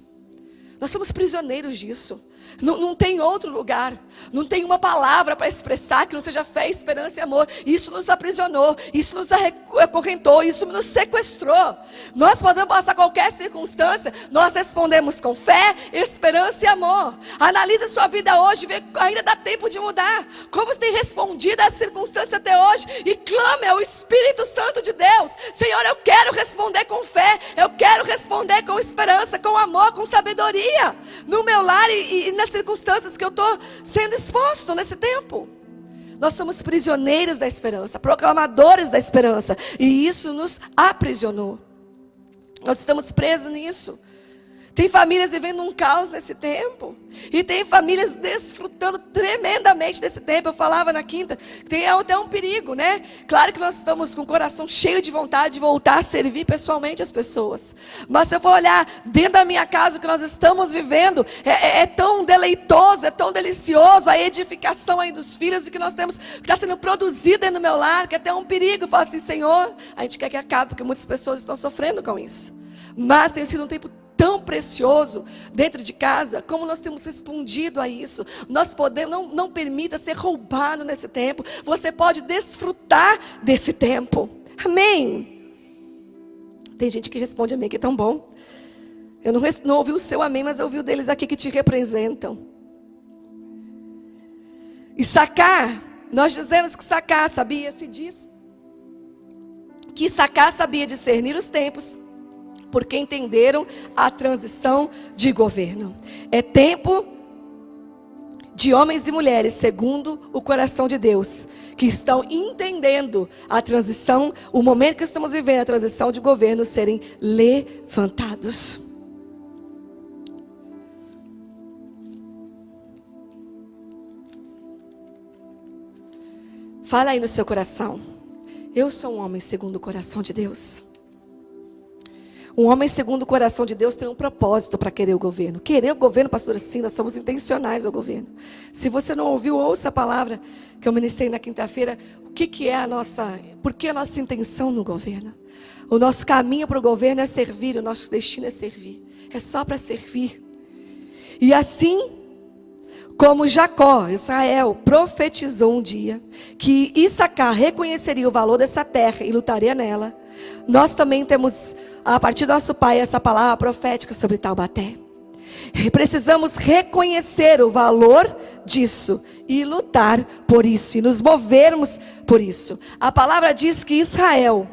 Nós somos prisioneiros disso. Não tem outro lugar. Não tem uma palavra para expressar que não seja fé, esperança e amor. Isso nos aprisionou. Isso nos acorrentou. Isso nos sequestrou. Nós podemos passar qualquer circunstância. Nós respondemos com fé, esperança e amor. Analise a sua vida hoje. Vê, ainda dá tempo de mudar. Como você tem respondido à circunstância até hoje. E clame ao Espírito Santo de Deus. Senhor, eu quero responder com fé. Eu quero responder com esperança, com amor, com sabedoria. No meu lar e nas circunstâncias que eu estou sendo exposto nesse tempo. Nós somos prisioneiros da esperança, proclamadores da esperança. E isso nos aprisionou. Nós estamos presos nisso. Tem famílias vivendo um caos nesse tempo. E tem famílias desfrutando tremendamente desse tempo. Eu falava na quinta, tem até um perigo, né? Claro que nós estamos com o coração cheio de vontade de voltar a servir pessoalmente as pessoas. Mas se eu for olhar dentro da minha casa, o que nós estamos vivendo, é tão deleitoso, é tão delicioso a edificação aí dos filhos, o que nós temos, que está sendo produzido dentro do meu lar, que é até um perigo. Eu falo assim, Senhor, a gente quer que acabe, porque muitas pessoas estão sofrendo com isso. Mas tem sido um tempo tão precioso dentro de casa, como nós temos respondido a isso. Nós podemos, não permita ser roubado nesse tempo. Você pode desfrutar desse tempo. Amém. Tem gente que responde amém, que é tão bom. Eu não ouvi o seu amém, mas eu ouvi o deles aqui que te representam. Issacar, nós dizemos que Issacar sabia, se diz que Issacar sabia discernir os tempos, porque entenderam a transição de governo. É tempo de homens e mulheres, segundo o coração de Deus, que estão entendendo a transição, o momento que estamos vivendo, a transição de governo, serem levantados. Fala aí no seu coração. Eu sou um homem segundo o coração de Deus. Um homem segundo o coração de Deus tem um propósito para querer o governo. Querer o governo, pastora, sim, nós somos intencionais ao governo. Se você não ouviu, ouça a palavra que eu ministrei na quinta-feira. O que é a nossa, por que a nossa intenção no governo? O nosso caminho para o governo é servir, o nosso destino é servir. é só para servir. E assim como Jacó, Israel, profetizou um dia que Issacar reconheceria o valor dessa terra e lutaria nela, nós também temos, a partir do nosso pai, essa palavra profética sobre Taubaté. Precisamos reconhecer o valor disso e lutar por isso, e nos movermos por isso. A palavra diz que Issacar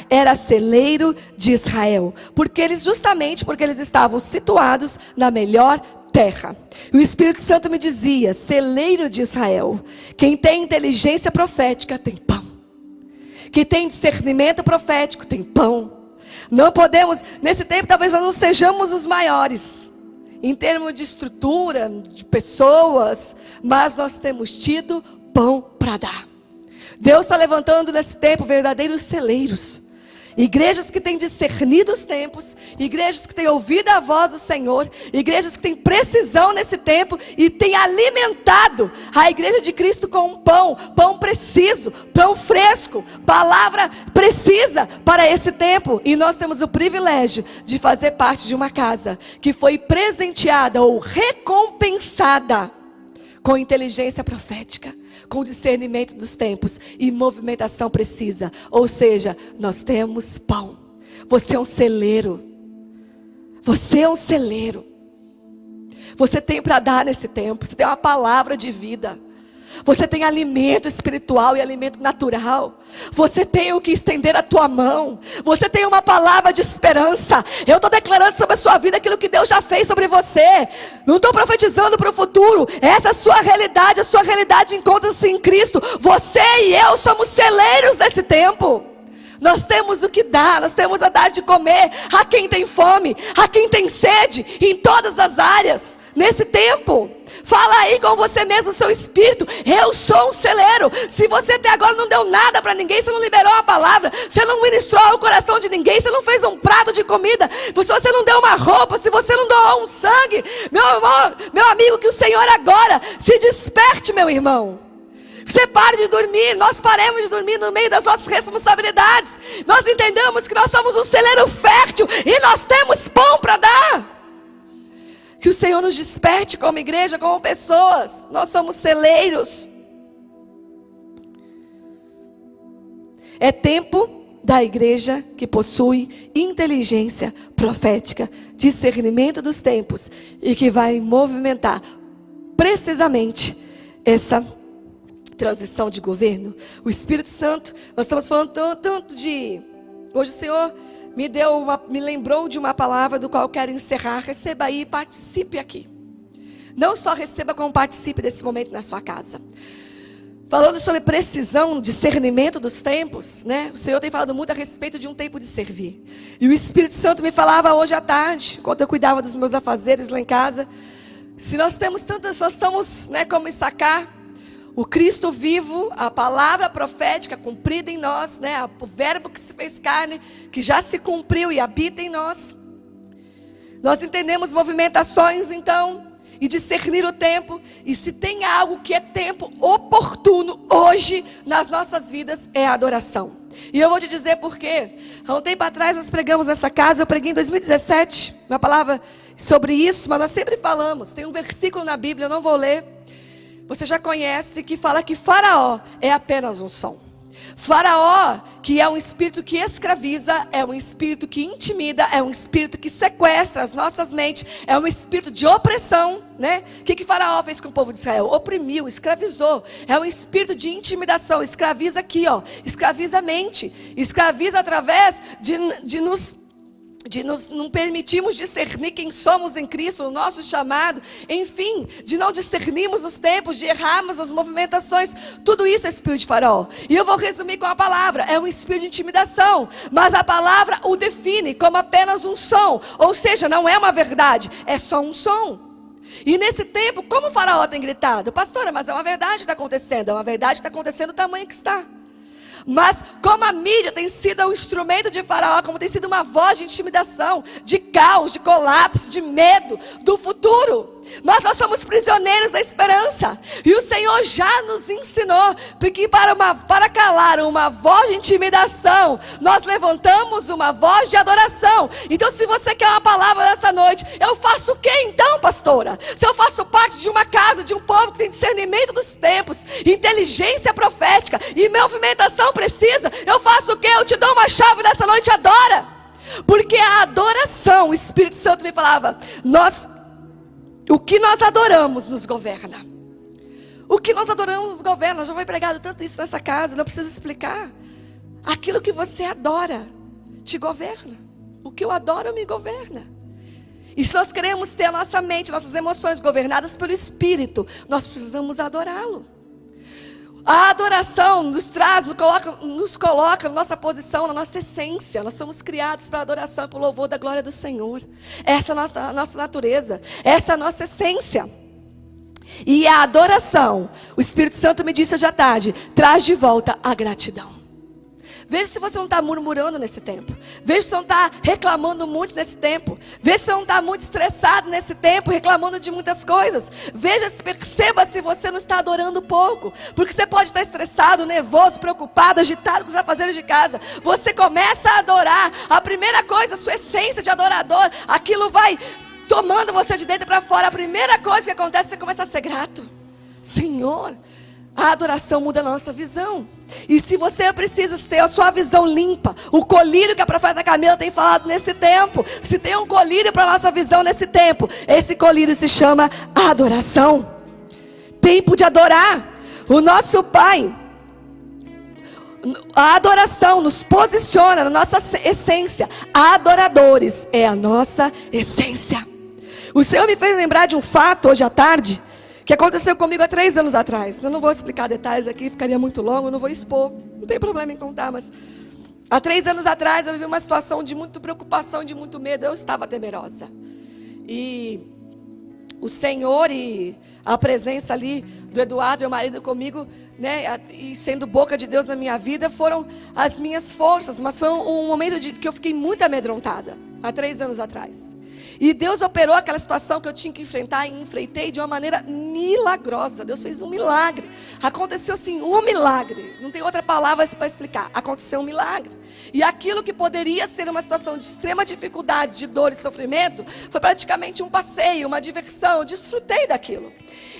era celeiro de Israel, justamente porque eles estavam situados na melhor terra. O Espírito Santo me dizia: celeiro de Israel, quem tem inteligência profética tem pão, quem tem discernimento profético tem pão. Não podemos, nesse tempo talvez nós não sejamos os maiores em termos de estrutura, de pessoas, mas nós temos tido pão para dar. Deus está levantando nesse tempo verdadeiros celeiros, igrejas que têm discernido os tempos, igrejas que têm ouvido a voz do Senhor, igrejas que têm precisão nesse tempo e têm alimentado a igreja de Cristo com pão preciso, pão fresco, palavra precisa para esse tempo. E nós temos o privilégio de fazer parte de uma casa que foi presenteada ou recompensada com inteligência profética, com discernimento dos tempos e movimentação precisa. Ou seja, nós temos pão. Você é um celeiro. Você é um celeiro. Você tem para dar nesse tempo. Você tem uma palavra de vida. Você tem alimento espiritual e alimento natural. Você tem o que estender a tua mão. Você tem uma palavra de esperança. Eu estou declarando sobre a sua vida aquilo que Deus já fez sobre você. Não estou profetizando para o futuro. Essa é a sua realidade. A sua realidade encontra-se em Cristo. Você e eu somos celeiros desse tempo. Nós temos o que dar, nós temos a dar de comer a quem tem fome, a quem tem sede, em todas as áreas, nesse tempo. Fala aí com você mesmo, seu espírito: eu sou um celeiro. Se você até agora não deu nada para ninguém, você não liberou a palavra, você não ministrou o coração de ninguém, você não fez um prato de comida, se você não deu uma roupa, se você não doou um sangue, meu amigo, que o Senhor agora se desperte, meu irmão. Você pare de dormir, nós paremos de dormir no meio das nossas responsabilidades. Nós entendamos que nós somos um celeiro fértil e nós temos pão para dar. Que o Senhor nos desperte como igreja, como pessoas. Nós somos celeiros. É tempo da igreja que possui inteligência profética, discernimento dos tempos e que vai movimentar precisamente essa transição de governo. O Espírito Santo, nós estamos falando tanto de... Hoje o Senhor me lembrou de uma palavra do qual eu quero encerrar. Receba aí e participe aqui. Não só receba, como participe desse momento na sua casa. Falando sobre precisão, discernimento dos tempos, né? O Senhor tem falado muito a respeito de um tempo de servir. E o Espírito Santo me falava hoje à tarde, enquanto eu cuidava dos meus afazeres lá em casa. Se nós temos tantas, nós somos, né, como Issacar, o Cristo vivo, a palavra profética cumprida em nós, né? O verbo que se fez carne, que já se cumpriu e habita em nós. Nós entendemos movimentações, então, e discernir o tempo. E se tem algo que é tempo oportuno hoje nas nossas vidas, é a adoração. E eu vou te dizer por quê. Há um tempo atrás nós pregamos nessa casa, eu preguei em 2017, uma palavra sobre isso, mas nós sempre falamos. Tem um versículo na Bíblia, eu não vou ler. Você já conhece, que fala que Faraó é apenas um som. Faraó, que é um espírito que escraviza, é um espírito que intimida, é um espírito que sequestra as nossas mentes, é um espírito de opressão, né? O que Faraó fez com o povo de Israel? Oprimiu, escravizou. É um espírito de intimidação. Escraviza aqui, ó. Escraviza a mente. Escraviza através de não permitirmos discernir quem somos em Cristo, o nosso chamado, enfim, de não discernirmos os tempos, de errarmos as movimentações. Tudo isso é espírito de Faraó. E eu vou resumir com a palavra: é um espírito de intimidação, mas a palavra o define como apenas um som, ou seja, não é uma verdade, é só um som. E nesse tempo, como o Faraó tem gritado: pastora, mas é uma verdade que está acontecendo, é uma verdade que está acontecendo do tamanho que está. Mas como a mídia tem sido um instrumento de Faraó, como tem sido uma voz de intimidação, de caos, de colapso, de medo do futuro, Mas nós somos prisioneiros da esperança. E o Senhor já nos ensinou que para calar uma voz de intimidação, nós levantamos uma voz de adoração. Então, se você quer uma palavra nessa noite, eu faço o que então, pastora? Se eu faço parte de uma casa, de um povo que tem discernimento dos tempos, inteligência profética e movimentação precisa, eu faço o que? Eu te dou uma chave nessa noite, adora. Porque a adoração, o Espírito Santo me falava, o que nós adoramos nos governa. O que nós adoramos nos governa. Já foi pregado tanto isso nessa casa, não preciso explicar. Aquilo que você adora te governa. O que eu adoro me governa. E se nós queremos ter a nossa mente, nossas emoções governadas pelo Espírito, nós precisamos adorá-lo. A adoração nos coloca na nossa posição, na nossa essência. Nós somos criados para a adoração e para o louvor da glória do Senhor. Essa é a nossa natureza, essa é a nossa essência. E a adoração, o Espírito Santo me disse hoje à tarde, traz de volta a gratidão. Veja se você não está murmurando nesse tempo. Veja se você não está reclamando muito nesse tempo. Veja se você não está muito estressado nesse tempo, reclamando de muitas coisas. Perceba se você não está adorando pouco. Porque você pode estar estressado, nervoso, preocupado, agitado com os afazeres de casa. Você começa a adorar. A primeira coisa, a sua essência de adorador, aquilo vai tomando você de dentro para fora. A primeira coisa que acontece, você começa a ser grato. Senhor, a adoração muda a nossa visão. E se você precisa ter a sua visão limpa, o colírio que a profeta Camila tem falado nesse tempo, se tem um colírio para a nossa visão nesse tempo, esse colírio se chama adoração. Tempo de adorar. O nosso Pai, a adoração nos posiciona na nossa essência. Adoradores é a nossa essência. O Senhor me fez lembrar de um fato hoje à tarde, que aconteceu comigo há 3 anos atrás. Eu não vou explicar detalhes aqui, ficaria muito longo, eu não vou expor. Não tem problema em contar, mas há 3 anos atrás eu vivi uma situação de muita preocupação, de muito medo. Eu estava temerosa. E o Senhor e a presença ali do Eduardo, meu marido, comigo, né, e sendo boca de Deus na minha vida, foram as minhas forças. Mas foi um momento que eu fiquei muito amedrontada, há 3 anos atrás. E Deus operou aquela situação que eu tinha que enfrentar, e enfrentei de uma maneira milagrosa. Deus fez um milagre. Aconteceu assim, um milagre. Não tem outra palavra para explicar. Aconteceu um milagre. E aquilo que poderia ser uma situação de extrema dificuldade, de dor e sofrimento, foi praticamente um passeio, uma diversão. Eu desfrutei daquilo.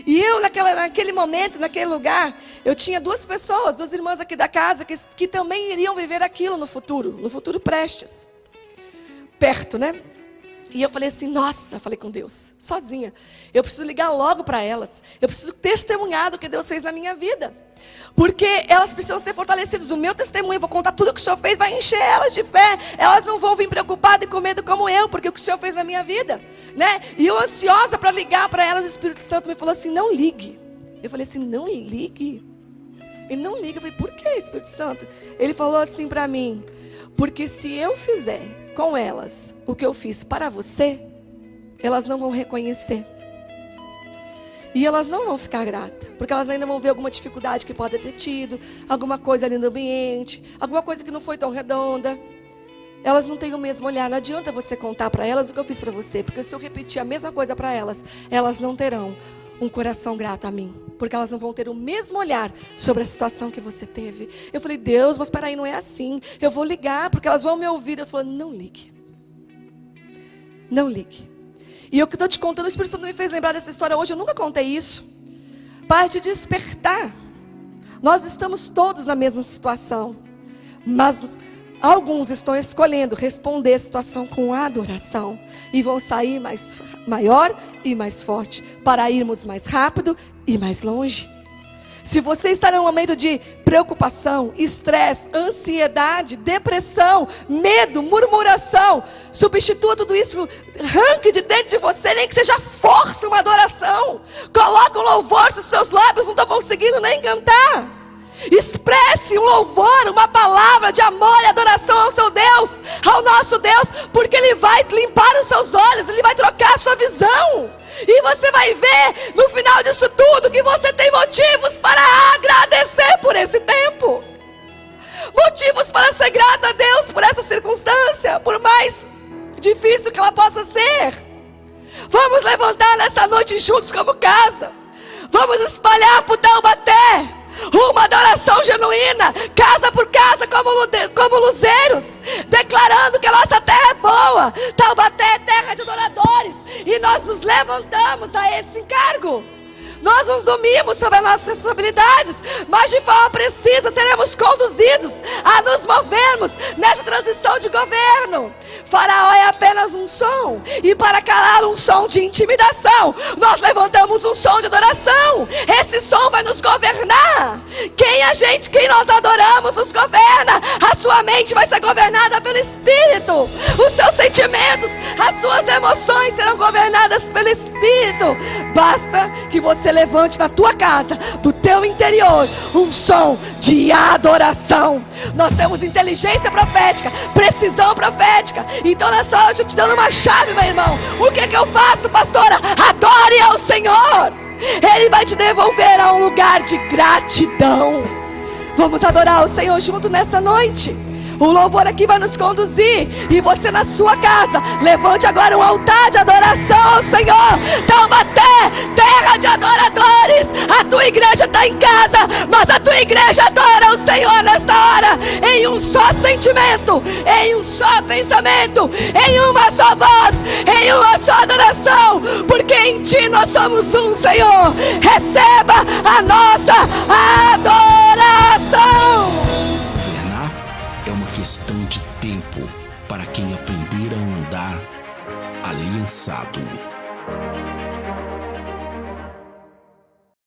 E eu, naquele momento, naquele lugar, eu tinha 2 pessoas, 2 irmãs aqui da casa, que também iriam viver aquilo no futuro prestes. Perto, né? E eu falei assim, nossa, falei com Deus, sozinha. Eu preciso ligar logo para elas. Eu preciso testemunhar do que Deus fez na minha vida. Porque elas precisam ser fortalecidas. O meu testemunho, eu vou contar tudo o que o Senhor fez, vai encher elas de fé. Elas não vão vir preocupadas e com medo como eu, porque o que o Senhor fez na minha vida, né? E eu ansiosa para ligar para elas, o Espírito Santo me falou assim, não ligue. Eu falei assim, não ligue. Ele não liga. Eu falei, por que, Espírito Santo? Ele falou assim para mim, porque se eu fizer com elas o que eu fiz para você, elas não vão reconhecer. E elas não vão ficar gratas, porque elas ainda vão ver alguma dificuldade que pode ter tido, alguma coisa ali no ambiente, alguma coisa que não foi tão redonda. Elas não têm o mesmo olhar. Não adianta você contar para elas o que eu fiz para você, porque se eu repetir a mesma coisa para elas, elas não terão um coração grato a mim, porque elas não vão ter o mesmo olhar sobre a situação que você teve. Eu falei, Deus, mas peraí, não é assim. Eu vou ligar, porque elas vão me ouvir. Deus falou, não ligue. Não ligue. E eu que estou te contando, o Espírito Santo me fez lembrar dessa história hoje. Eu nunca contei isso. Para te despertar. Nós estamos todos na mesma situação, mas alguns estão escolhendo responder a situação com adoração. E vão sair maior e mais forte. Para irmos mais rápido e mais longe. Se você está num momento de preocupação, estresse, ansiedade, depressão, medo, murmuração, substitua tudo isso, arranque de dentro de você, nem que seja força uma adoração. Coloca um louvor se os seus lábios não estão conseguindo nem cantar. Expresse um louvor, uma palavra de amor e adoração ao seu Deus, ao nosso Deus, porque Ele vai limpar os seus olhos, Ele vai trocar a sua visão. E você vai ver no final disso tudo que você tem motivos para agradecer por esse tempo. Motivos para ser grata a Deus por essa circunstância, por mais difícil que ela possa ser. Vamos levantar nessa noite juntos como casa. Vamos espalhar por Taubaté uma adoração genuína, casa por casa, como luzeiros, declarando que a nossa terra é boa. Taubaté é terra de adoradores, e nós nos levantamos a esse encargo. Nós nos dormimos sobre as nossas responsabilidades, mas de forma precisa seremos conduzidos a nos movermos nessa transição de governo. Faraó é apenas um som, e para calar um som de intimidação, nós levantamos um som de adoração. Esse som vai nos governar. Quem nós adoramos nos governa. A sua mente vai ser governada pelo Espírito. Os seus sentimentos, as suas emoções serão governadas pelo Espírito. Basta que você levante na tua casa, do teu interior, um som de adoração. Nós temos inteligência profética, precisão profética. Então nessa hora eu estou te dando uma chave, meu irmão. O que eu faço, pastora? Adore ao Senhor. Ele vai te devolver a um lugar de gratidão. Vamos adorar o Senhor junto nessa noite. O louvor aqui vai nos conduzir. E você na sua casa, levante agora um altar de adoração ao Senhor. Taubaté, terra de adoradores. A tua igreja está em casa, mas a tua igreja adora o Senhor nesta hora, em um só sentimento, em um só pensamento, em uma só voz, em uma só adoração. Porque em ti nós somos um, Senhor. Receba a nossa adoração. É uma questão de tempo para quem aprender a andar aliançado.